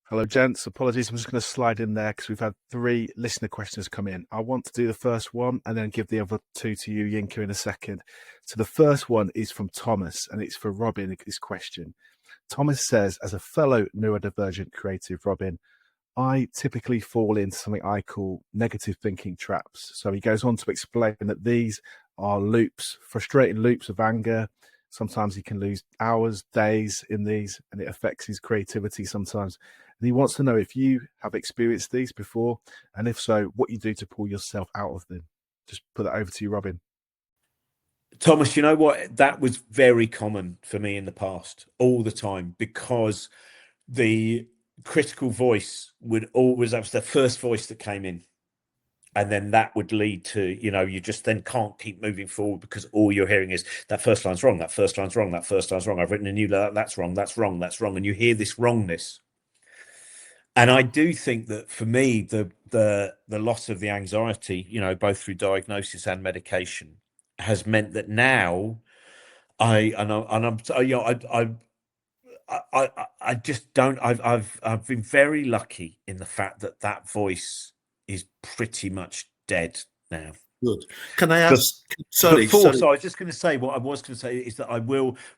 Hello, gents. Apologies. I'm just going to slide in there because we've had 3 listener questions come in. I want to do the first one and then give the other 2 to you, Yinka, in a second. So the first one is from Thomas, and it's for Robin, this question. Thomas says, as a fellow neurodivergent creative, Robin, I typically fall into something I call negative thinking traps. So he goes on to explain that these are loops, frustrating loops of anger. Sometimes he can lose hours, days in these, and it affects his creativity sometimes. And he wants to know if you have experienced these before, and if so, what you do to pull yourself out of them. Just put that over to you, Robin. Thomas, you know what? That was very common for me in the past, all the time, because the critical voice would always, that was the first voice that came in. And then that would lead to, you just then can't keep moving forward, because all you're hearing is that first line's wrong, that first line's wrong, that first line's wrong. I've written a new, that's wrong, that's wrong, that's wrong. And you hear this wrongness. And I do think that for me, the loss of the anxiety, both through diagnosis and medication, has meant that now I just don't. I've been very lucky in the fact that voice is pretty much dead now. Good. Can I ask? Sorry. So I was just going to say, what I was going to say is that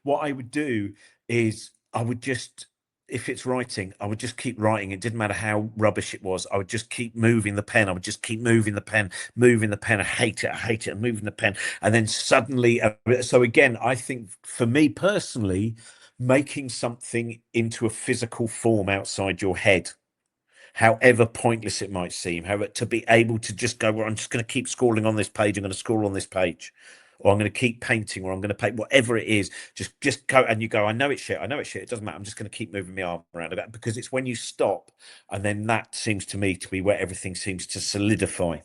what I would do is I would just, if it's writing, I would just keep writing. It didn't matter how rubbish it was. I would just keep moving the pen. I would just keep moving the pen. I hate it. And moving the pen. And then suddenly, so again, I think for me personally, making something into a physical form outside your head, however pointless it might seem, however, to be able to just go, well, I'm just going to keep scrawling on this page. I'm going to scroll on this page. Or I'm going to keep painting, or I'm going to paint, whatever it is, just go, and you go, I know it's shit, it doesn't matter, I'm just going to keep moving my arm around about, because it's when you stop, and then that seems to me to be where everything seems to solidify.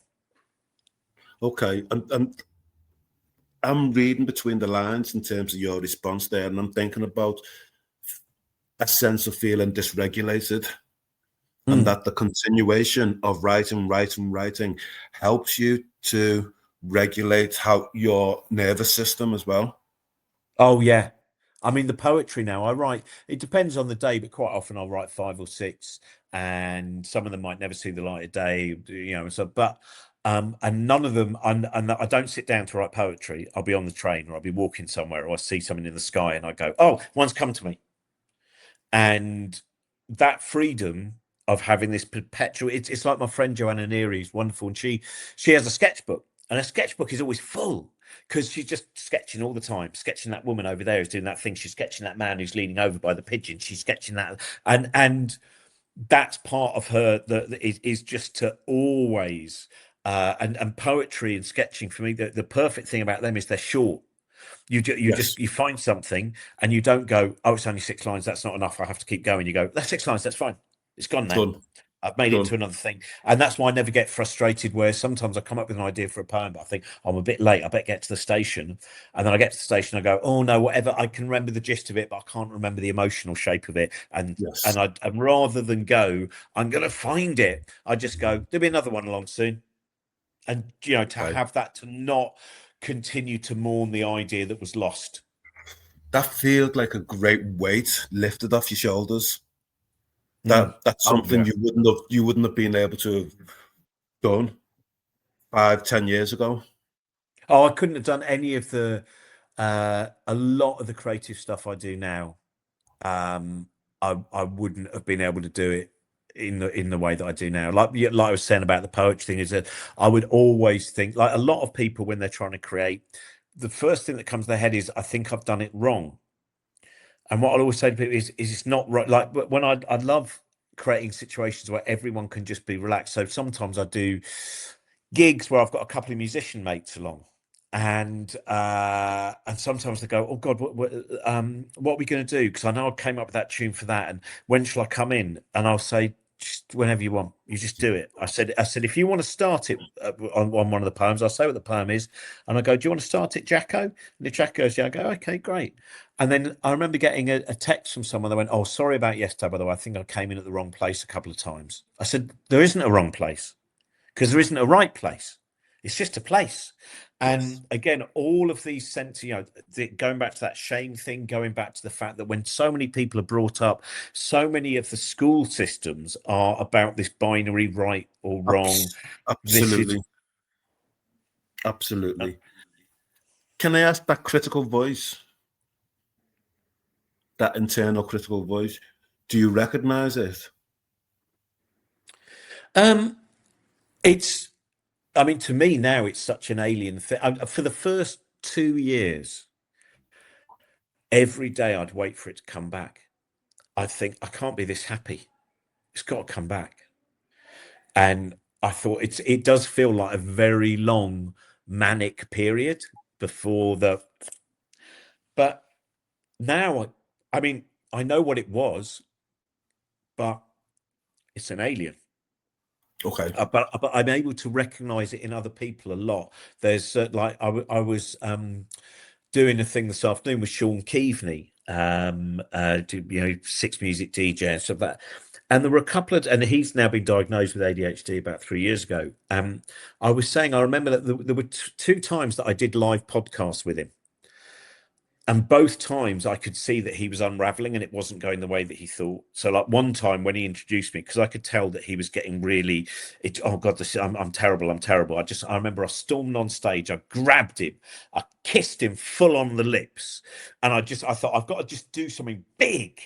Okay, and I'm reading between the lines in terms of your response there, and I'm thinking about a sense of feeling dysregulated, and that the continuation of writing helps you to regulate how your nervous system as well. Oh yeah, I mean, the poetry now I write, it depends on the day, but quite often I'll write 5 or 6, and some of them might never see the light of day, so, but and none of them, and I don't sit down to write poetry. I'll be on the train, or I'll be walking somewhere, or I see something in the sky and I go, oh, one's come to me. And that freedom of having this perpetual, it's like my friend Joanna Neary is wonderful, and she has a sketchbook, and her sketchbook is always full, because she's just sketching all the time, sketching that woman over there who's doing that thing, she's sketching that man who's leaning over by the pigeon, she's sketching that, and that's part of her that is just to always and poetry and sketching for me, the perfect thing about them is they're short. You find something and you don't go, oh, it's only 6 lines, that's not enough, I have to keep going. You go, that's 6 lines, that's fine, it's gone now. I've made it Done. into another thing. And that's why I never get frustrated, where sometimes I come up with an idea for a poem, but I think I'm a bit late. I better get to the station. And then I get to the station, I go, oh no, whatever. I can remember the gist of it, but I can't remember the emotional shape of it. And Yes. and rather than go, I'm going to find it, I just go, there'll be another one along soon. And, you know, to Okay. have that, to not continue to mourn the idea that was lost. That feels like a great weight lifted off your shoulders. Mm. That's Oh, something yeah. you wouldn't have been able to have done 5-10 years ago. Oh, I couldn't have done any of the a lot of the creative stuff I do now. I wouldn't have been able to do it in the way that I do now. Like I was saying about the poetry thing, is that I would always think, like a lot of people when they're trying to create, the first thing that comes to their head is, I think I've done it wrong. And what I'll always say to people is it's not right. Like when I love creating situations where everyone can just be relaxed. So sometimes I do gigs where I've got a couple of musician mates along, and sometimes they go, oh God, what are we going to do? Because I know I came up with that tune for that, and when shall I come in? And I'll say, just whenever you want, you just do it. I said, if you want to start it on one of the poems, I'll say what the poem is, and I go, do you want to start it, Jacko? And the Jack goes, yeah. I go, okay, great. And then I remember getting a text from someone that went, oh, sorry about yesterday, by the way, I think I came in at the wrong place a couple of times. I said, there isn't a wrong place, because there isn't a right place. It's just a place. And again, all of these sense, you know, going back to that shame thing, going back to the fact that when so many people are brought up, so many of the school systems are about this binary right or wrong. Absolutely. Absolutely. Can I ask, that critical voice, that internal critical voice, do you recognize it? It's, I mean, to me now, it's such an alien thing. For the first 2 years, every day I'd wait for it to come back. I'd think, I can't be this happy. It's got to come back. And I thought it does feel like a very long manic period before but now, I mean, I know what it was, but it's an alien. Okay. But I'm able to recognize it in other people a lot. There's like I was doing a thing this afternoon with Sean Keaveney, Six Music DJ and stuff like that. And there were a couple of, and he's now been diagnosed with ADHD about 3 years ago. I was saying, I remember that there were two times that I did live podcasts with him. And both times I could see that he was unraveling and it wasn't going the way that he thought. So like one time when he introduced me, because I could tell that he was getting really, oh God, I'm terrible. I remember I stormed on stage, I grabbed him, I kissed him full on the lips. And I thought, I've got to just do something big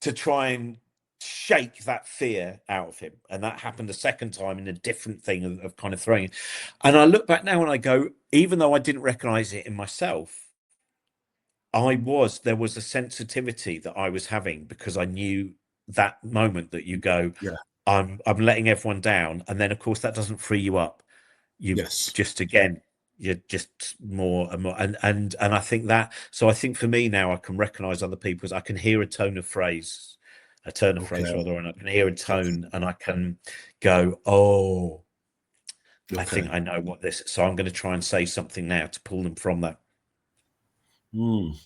to try and shake that fear out of him. And that happened a second time in a different thing of kind of throwing it. And I look back now and I go, even though I didn't recognize it in myself, there was a sensitivity that I was having, because I knew that moment that you go, I'm letting everyone down. And then of course that doesn't free you up. You're just more and more. And I think that, so I think for me now, I can recognize other people's, I can hear a phrase, and I can hear a tone and I can go, oh, I think I know what this, so I'm going to try and say something now to pull them from that.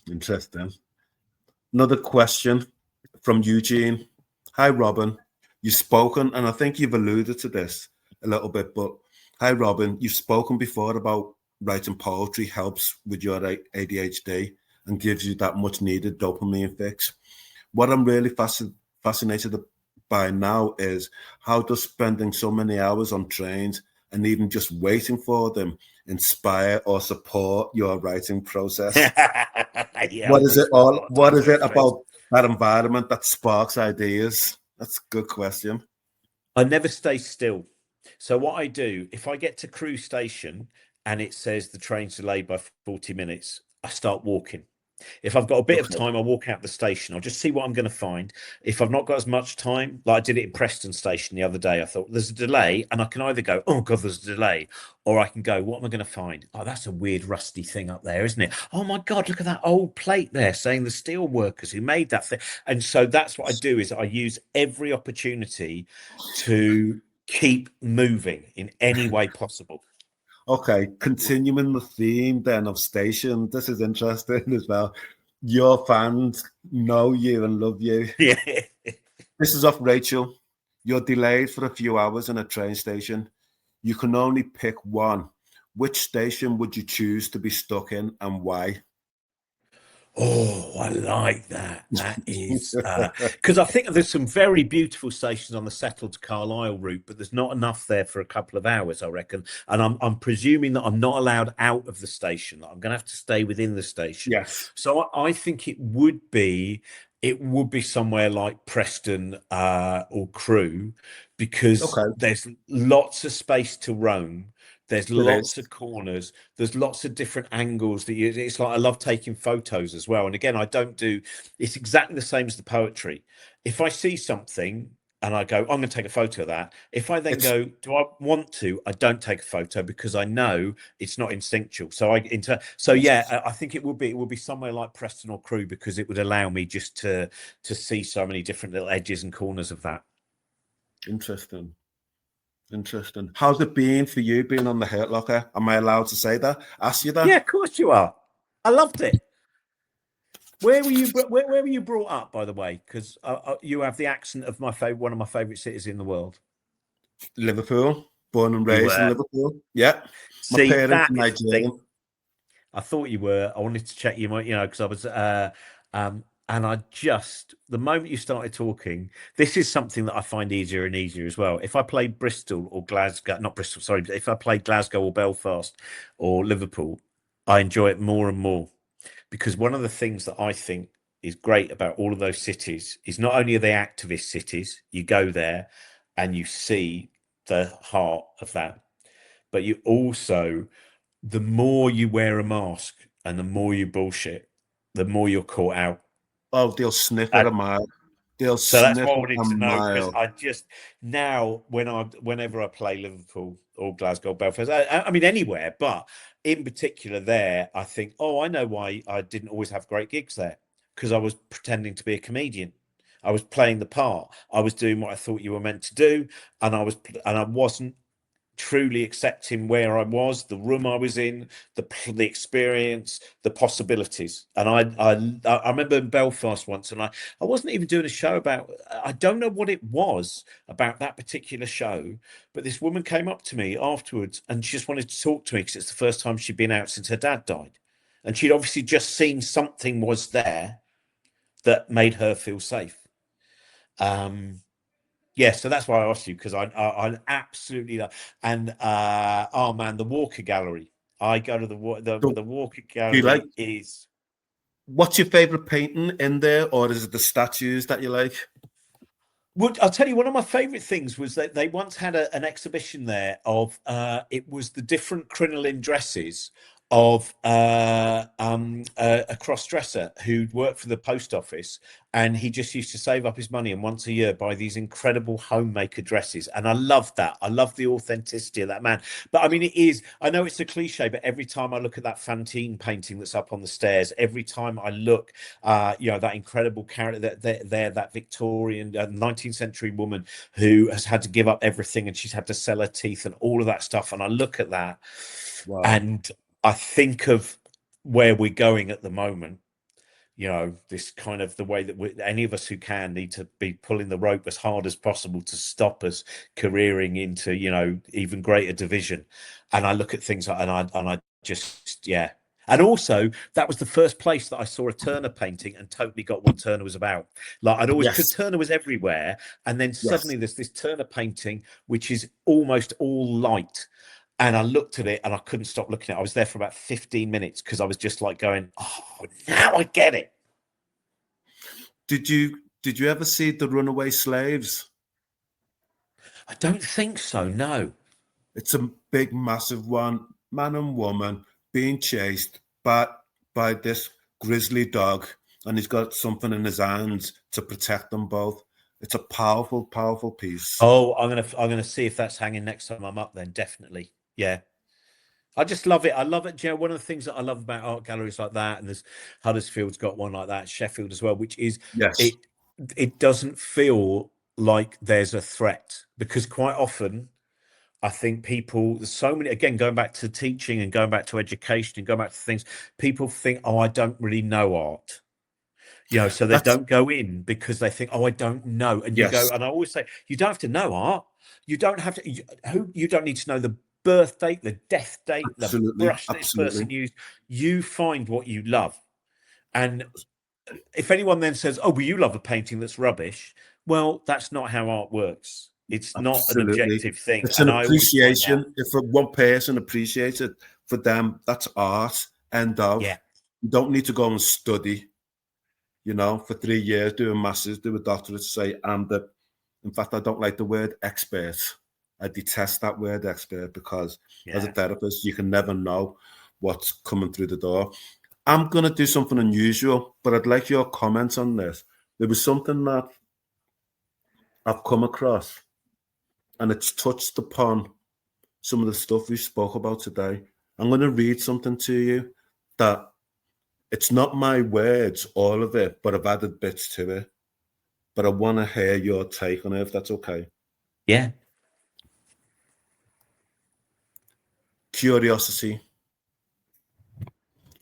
Interesting. Another question from Eugene. Hi, Robin. You've spoken, and I think you've alluded to this a little bit, but hi, Robin. You've spoken before about writing poetry helps with your ADHD and gives you that much needed dopamine fix. What I'm really fascinated by now is, how does spending so many hours on trains and even just waiting for them inspire or support your writing process? What is it about that environment that sparks ideas? That's a good question. I never stay still. So what I do, if I get to Crewe station and it says the train's delayed by 40 minutes, I start walking. If I've got a bit of Okay. time, I'll walk out the station. I'll just see what I'm going to find. If I've not got as much time, like I did it in Preston Station the other day, I thought there's a delay, and I can either go, oh God, there's a delay, or I can go, what am I going to find? Oh, that's a weird rusty thing up there, isn't it? Oh my God, look at that old plate there saying the steel workers who made that thing. And so that's what I do, is I use every opportunity to keep moving in any way possible. Okay, continuing the theme then of station. This is interesting as well. Your fans know you and love you. Yeah. This is off Rachel. You're delayed for a few hours in a train station. You can only pick one. Which station would you choose to be stuck in, and why? Oh, I like that. That is because I think there's some very beautiful stations on the Settle to Carlisle route, but there's not enough there for a couple of hours, I reckon. And I'm presuming that I'm not allowed out of the station. That I'm going to have to stay within the station. Yes. So I think it would be somewhere like Preston or Crewe, because Okay. there's lots of space to roam. There's There lots is. of corners. There's lots of different angles that it's like, I love taking photos as well. And again, it's exactly the same as the poetry. If I see something and I go, I'm going to take a photo of that. If I then go, do I want to? I don't take a photo because I know it's not instinctual. So I think it would be somewhere like Preston or Crewe, because it would allow me just to see so many different little edges and corners of that. Interesting. How's it been for you being on the Hurt Locker? Am I allowed to say that? Ask you that? Yeah, of course you are. I loved it. Where were you brought up, by the way? Because you have the accent of one of my favourite cities in the world. Liverpool, born and raised in Liverpool. Yeah, my See, parents that are is the thing. Nigerian. I thought you were. I wanted to check you might, because I was, and the moment you started talking, this is something that I find easier and easier as well. If I played Bristol or Glasgow, not Bristol, sorry, if I played Glasgow or Belfast or Liverpool, I enjoy it more and more, because one of the things that I think is great about all of those cities is not only are they activist cities, you go there and you see the heart of that, but you also, the more you wear a mask and the more you bullshit, the more you're caught out. Oh, they'll sniff it a mile. So that's what I wanted to know, because I just now whenever I play Liverpool or Glasgow, Belfast, I mean anywhere, but in particular there, I think, oh, I know why I didn't always have great gigs there, because I was pretending to be a comedian. I was playing the part. I was doing what I thought you were meant to do, and I wasn't truly accepting where I was, the room I was in, the experience, the possibilities. And I remember in Belfast once, and I wasn't even doing a show about, I don't know what it was about that particular show, but this woman came up to me afterwards and she just wanted to talk to me, because it's the first time she'd been out since her dad died. And she'd obviously just seen something was there that made her feel safe. Yeah, so that's why I asked you, because I absolutely love, and oh man, the Walker Gallery. I go to the Walker Gallery is. What's your favorite painting in there, or is it the statues that you like? Well, I'll tell you, one of my favorite things was that they once had an exhibition there of it was the different crinoline dresses of a cross-dresser who'd worked for the post office, and he just used to save up his money and once a year buy these incredible homemaker dresses. And I love that. I love the authenticity of that man. But I mean, I know it's a cliche, but every time I look at that Fantine painting that's up on the stairs, every time I look, that incredible character that Victorian 19th century woman who has had to give up everything, and she's had to sell her teeth and all of that stuff. And I look at that, wow, and I think of where we're going at the moment. This kind of the way that any of us who can need to be pulling the rope as hard as possible to stop us careering into, even greater division. And I look at things and I just, yeah. And also, that was the first place that I saw a Turner painting and totally got what Turner was about. Like I'd always, because Turner was everywhere. And then suddenly there's this Turner painting, which is almost all light. And I looked at it and I couldn't stop looking at it. I was there for about 15 minutes because I was just like going, oh, now I get it. Did you ever see The Runaway Slaves? I don't think so, no. It's a big, massive one. Man and woman being chased by this grizzly dog, and he's got something in his hands to protect them both. It's a powerful, powerful piece. Oh, I'm gonna see if that's hanging next time I'm up. Then definitely, yeah. I just love it. I love it. You know, one of the things that I love about art galleries like that, and there's Huddersfield's got one like that, Sheffield as well, which is Yes. it doesn't feel like there's a threat, because quite often I think people, there's so many, again, going back to teaching and going back to education and going back to things, people think, oh, I don't really know art. You know, so they don't go in because they think, oh, I don't know. And you go, and I always say, you don't have to know art. You don't have to, you don't need to know the birth date, the death date, the brush that this person used. You find what you love. And if anyone then says, oh, well, you love a painting that's rubbish, well, that's not how art works. It's not an objective thing. It's an appreciation. If one person appreciates it, for them, that's art. End of. Yeah. You don't need to go and study, you know, for 3 years, do a master's, do a doctorate to say, in fact, I don't like the word expert. I detest that word expert, because as a therapist, you can never know what's coming through the door. I'm going to do something unusual, but I'd like your comments on this. There was something that I've come across, and it's touched upon some of the stuff we spoke about today. I'm going to read something to you that it's not my words, all of it, but I've added bits to it. But I want to hear your take on it, if that's okay. Yeah. Curiosity.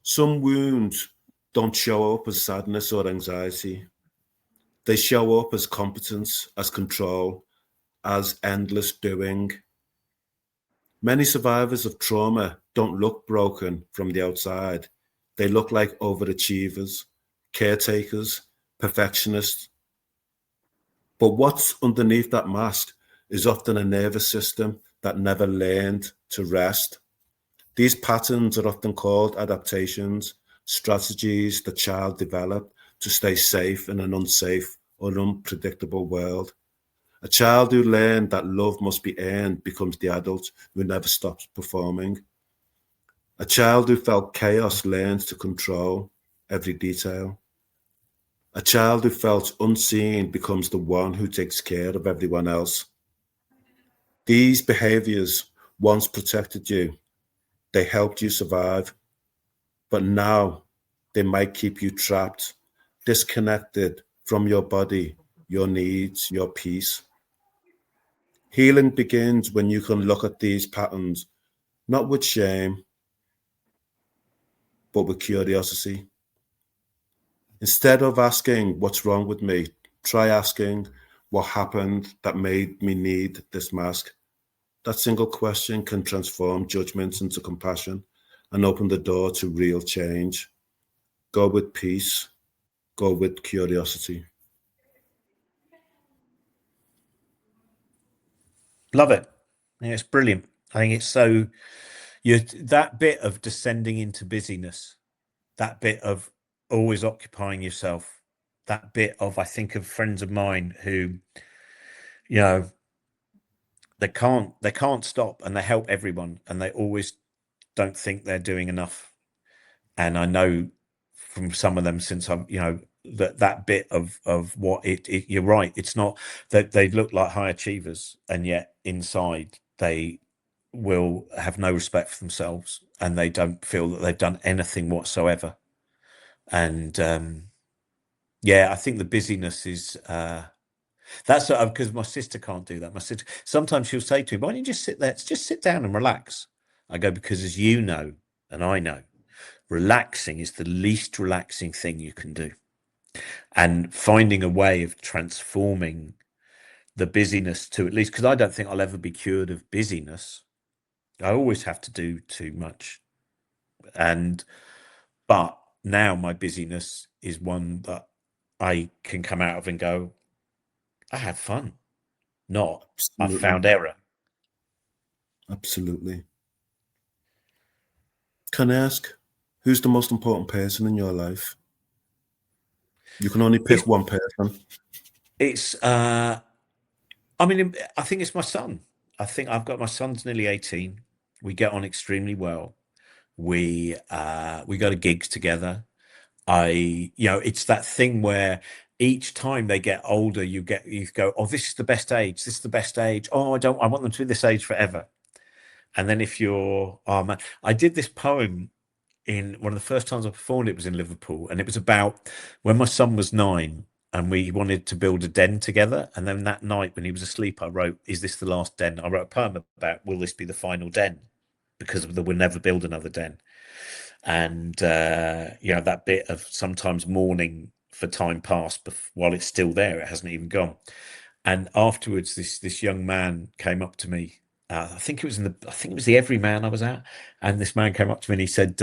Some wounds don't show up as sadness or anxiety. They show up as competence, as control, as endless doing. Many survivors of trauma don't look broken from the outside. They look like overachievers, caretakers, perfectionists. But what's underneath that mask is often a nervous system that never learned to rest. These patterns are often called adaptations, strategies the child developed to stay safe in an unsafe or unpredictable world. A child who learned that love must be earned becomes the adult who never stops performing. A child who felt chaos learns to control every detail. A child who felt unseen becomes the one who takes care of everyone else. These behaviors once protected you. They helped you survive. But now they might keep you trapped, disconnected from your body, your needs, your peace. Healing begins when you can look at these patterns, not with shame, but with curiosity. Instead of asking, what's wrong with me? Try asking, what happened that made me need this mask? That single question can transform judgments into compassion and open the door to real change. Go with peace. Go with curiosity. Love it. I think it's brilliant. I think it's so, that bit of descending into busyness, that bit of always occupying yourself, that bit of, I think of friends of mine who, you know, they can't stop, and they help everyone, and they always don't think they're doing enough. And I know from some of them, since I've, you know, that bit of what you're right. It's not that they look like high achievers, and yet inside they will have no respect for themselves, and they don't feel that they've done anything whatsoever. And I think the busyness is that's because my sister can't do that. My sister, sometimes she'll say to me, why don't you just sit there, just sit down and relax? I go, because as you know, and I know, relaxing is the least relaxing thing you can do. And finding a way of transforming the busyness to, at least, because I don't think I'll ever be cured of busyness. I always have to do too much. But now my busyness is one that I can come out of and go, I had fun, not Absolutely. I found error. Absolutely. Can I ask, who's the most important person in your life? You can only pick one person. It's, I mean, I think it's my son. I think I've got, my son's nearly 18. We get on extremely well. We go to gigs together. it's that thing where each time they get older, you go, oh, this is the best age. This is the best age. Oh, I want them to be this age forever. And then if you're, oh man, I did this poem in one of the first times I performed. It was in Liverpool, and it was about when my son was 9 and we wanted to build a den together. And then that night when he was asleep, I wrote, "Is this the last den?" I wrote a poem about, will this be the final den? Because we'll never build another den. And that bit of sometimes mourning for time past while it's still there, it hasn't even gone. And afterwards, this young man came up to me. I think it was the Everyman I was at, and this man came up to me and he said,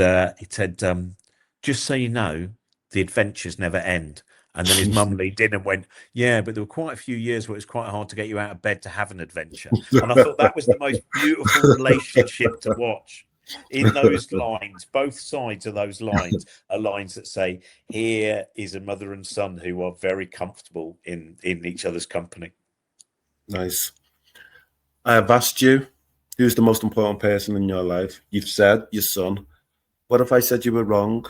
"Just so you know, the adventures never end." And then his mum leaned in and went, "Yeah, but there were quite a few years where it was quite hard to get you out of bed to have an adventure." And I thought that was the most beautiful relationship to watch. In those lines, both sides of those lines are lines that say, here is a mother and son who are very comfortable in each other's company. Nice. I have asked you, who's the most important person in your life? You've said your son. What if I said you were wrong?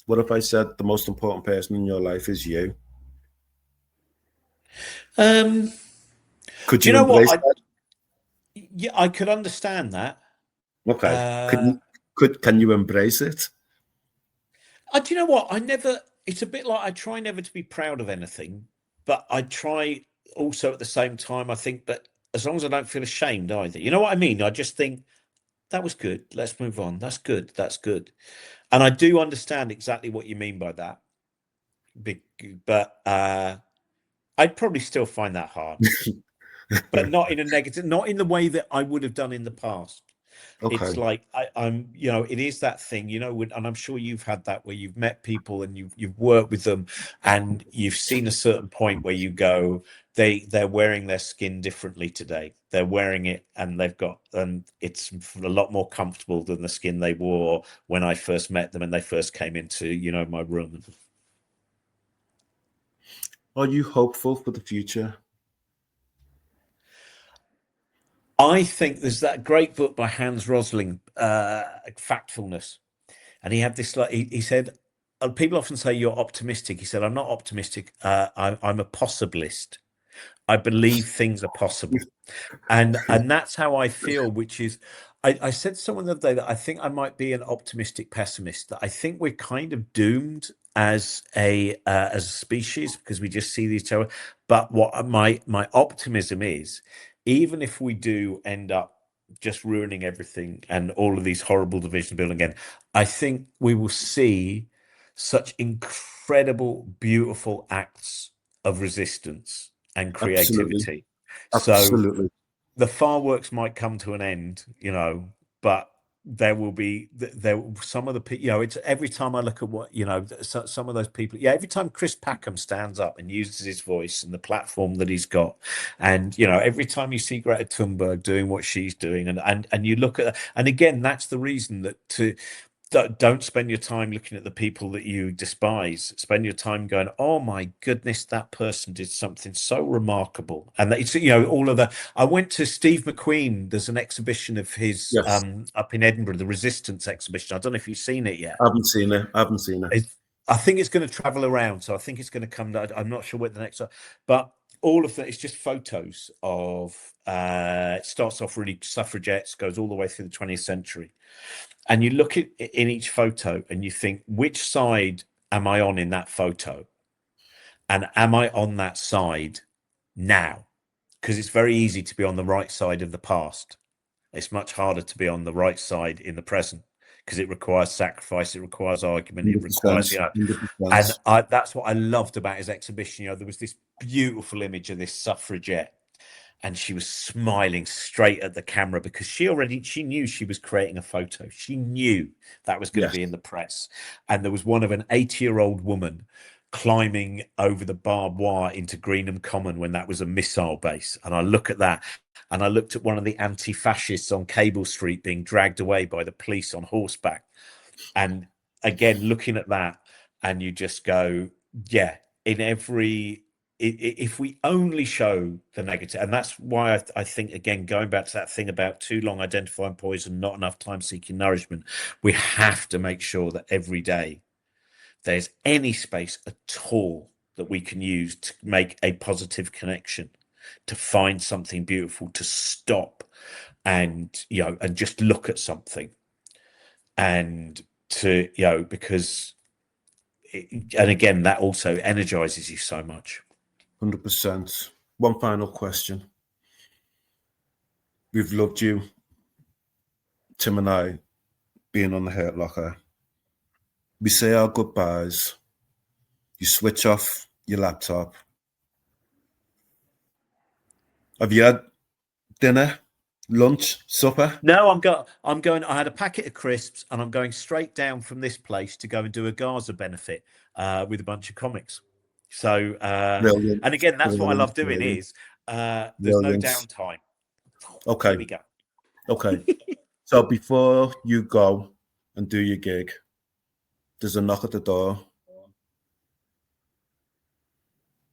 What if I said the most important person in your life is you? Could you embrace that? Yeah, I could understand that. Okay. Can you embrace it? Do you know what? It's a bit like I try never to be proud of anything, but I try also at the same time, I think, but as long as I don't feel ashamed either. You know what I mean? I just think that was good. Let's move on. That's good. That's good. And I do understand exactly what you mean by that. But I'd probably still find that hard, but not in a negative, not in the way that I would have done in the past. Okay. It's like I'm, it is that thing, and I'm sure you've had that where you've met people and you've worked with them, and you've seen a certain point where you go, they're wearing their skin differently today. They're wearing it, and it's a lot more comfortable than the skin they wore when I first met them and they first came into, my room. Are you hopeful for the future? I think there's that great book by Hans Rosling, Factfulness. And he had this, like, he said, people often say you're optimistic. He said, I'm not optimistic. I'm a possibilist. I believe things are possible. And that's how I feel, which is, I said to someone the other day that I think I might be an optimistic pessimist, that I think we're kind of doomed as a species because we just see these terror. But what my optimism is, even if we do end up just ruining everything and all of these horrible division building again, I think we will see such incredible, beautiful acts of resistance and creativity. Absolutely. So the fireworks might come to an end, but there will be some of the people, it's every time I look at what, some of those people, every time Chris Packham stands up and uses his voice and the platform that he's got, and every time you see Greta Thunberg doing what she's doing, and you look at, and again, that's the reason that don't spend your time looking at the people that you despise. Spend your time going, oh my goodness, that person did something so remarkable. And it's, all of the, I went to Steve McQueen. There's an exhibition of his up in Edinburgh, the Resistance exhibition. I don't know if you've seen it yet. I haven't seen it. I think it's going to travel around. So I think it's going to come. I'm not sure what the next one, but all of that is just photos of, it starts off really suffragettes, goes all the way through the 20th century. And you look at in each photo and you think, which side am I on in that photo? And am I on that side now? Because it's very easy to be on the right side of the past. It's much harder to be on the right side in the present because it requires sacrifice, it requires argument, it requires, and that's what I loved about his exhibition. There was this beautiful image of this suffragette, and she was smiling straight at the camera because she knew she was creating a photo. She knew that was going to be in the press. And there was one of an 80-year-old woman climbing over the barbed wire into Greenham Common when that was a missile base. And I look at that, and I looked at one of the anti-fascists on Cable Street being dragged away by the police on horseback. And again, looking at that, and you just go, if we only show the negative, and that's why I think, again, going back to that thing about too long identifying poison, not enough time seeking nourishment, we have to make sure that every day there's any space at all that we can use to make a positive connection, to find something beautiful, to stop and, and just look at something, and to, because, and again, that also energizes you so much. 100%. One final question. We've loved you, Tim and I, being on the Hurt Locker. We say our goodbyes. You switch off your laptop. Have you had dinner, lunch, supper? No, I'm going. I had a packet of crisps, and I'm going straight down from this place to go and do a Gaza benefit with a bunch of comics. So, and again, that's what I love doing is there's no downtime. Okay. There we go. Okay. So before you go and do your gig, there's a knock at the door.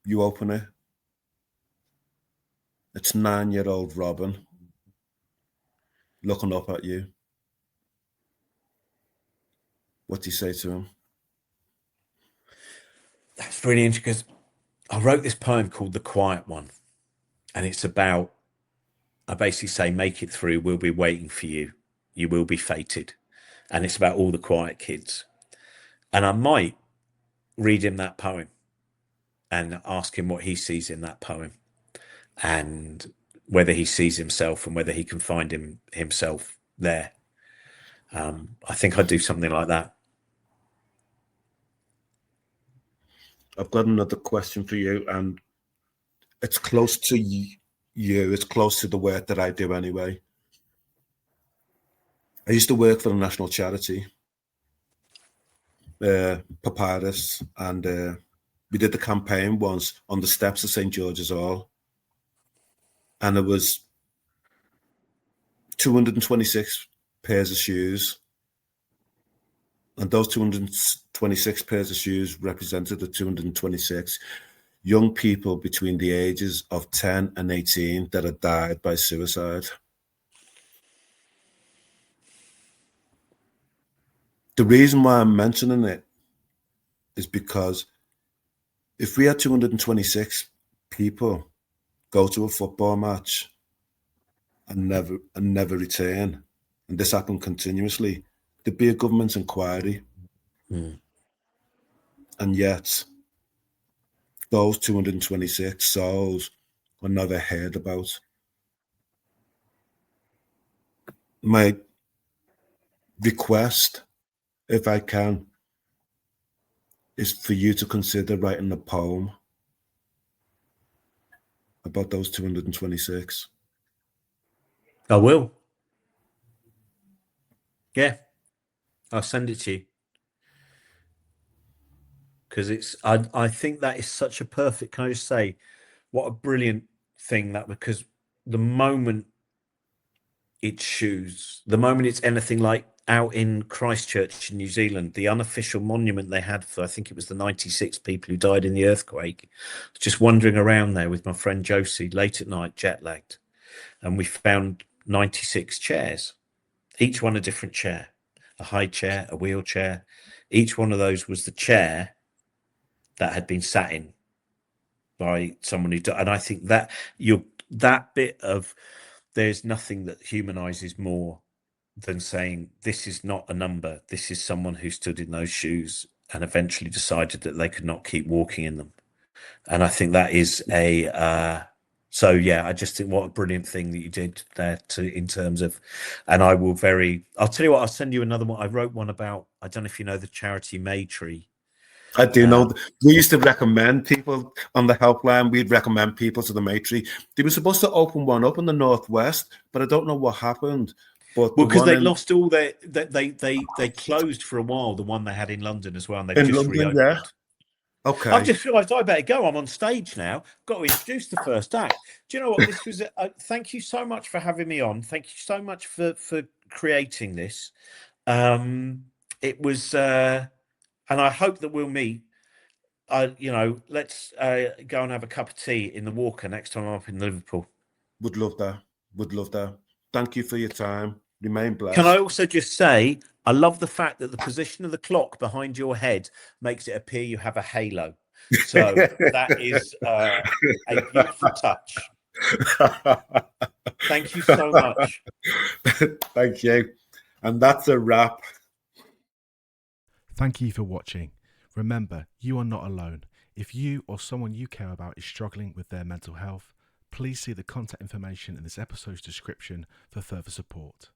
You open it. It's 9-year-old Robin looking up at you. What do you say to him? That's really interesting, because I wrote this poem called The Quiet One, and it's about, I basically say, make it through, we'll be waiting for you, you will be fated. And it's about all the quiet kids. And I might read him that poem and ask him what he sees in that poem, and whether he sees himself and whether he can find himself there. I think I'd do something like that. I've got another question for you, and it's close to you. It's close to the work that I do anyway. I used to work for a national charity, Papyrus, and we did the campaign once on the steps of St. George's Hall. And it was 226 pairs of shoes. And those 226 pairs of shoes represented the 226 young people between the ages of 10 and 18 that had died by suicide. The reason why I'm mentioning it is because if we had 226 people go to a football match and never return, and this happened continuously, there'd be a government inquiry. And yet those 226 souls were never heard about. My request, if I can, is for you to consider writing a poem about those 226. I will. Yeah, I'll send it to you. Because I think that is such a perfect, can I just say, what a brilliant thing that, because the moment it's shoes, the moment it's anything like out in Christchurch in New Zealand, the unofficial monument they had for, I think it was the 96 people who died in the earthquake, just wandering around there with my friend Josie late at night, jet lagged, and we found 96 chairs, each one a different chair, a high chair, a wheelchair. Each one of those was the chair that had been sat in by someone who died. And I think that that bit of, there's nothing that humanizes more than saying, this is not a number, this is someone who stood in those shoes and eventually decided that they could not keep walking in them. And I think that is so yeah, I just think what a brilliant thing that you did there in terms of, and I'll tell you what, I'll send you another one. I wrote one about, I don't know if you know the charity Maytree. I do know. We used to recommend people on the helpline. We'd recommend people to the Maytree. They were supposed to open one up in the Northwest, but I don't know what happened. But because they lost all their, they closed for a while, the one they had in London as well, and they've just reopened. Yeah. Okay. I've just realised I better go. I'm on stage now. Got to introduce the first act. Do you know what? This was. Thank you so much for having me on. Thank you so much for creating this. It was, and I hope that we'll meet. Let's go and have a cup of tea in the Walker next time I'm up in Liverpool. Would love that. Would love that. Thank you for your time. Remain blessed. Can I also just say, I love the fact that the position of the clock behind your head makes it appear you have a halo. So that is a beautiful touch. Thank you so much. Thank you. And that's a wrap. Thank you for watching. Remember, you are not alone. If you or someone you care about is struggling with their mental health, please see the contact information in this episode's description for further support.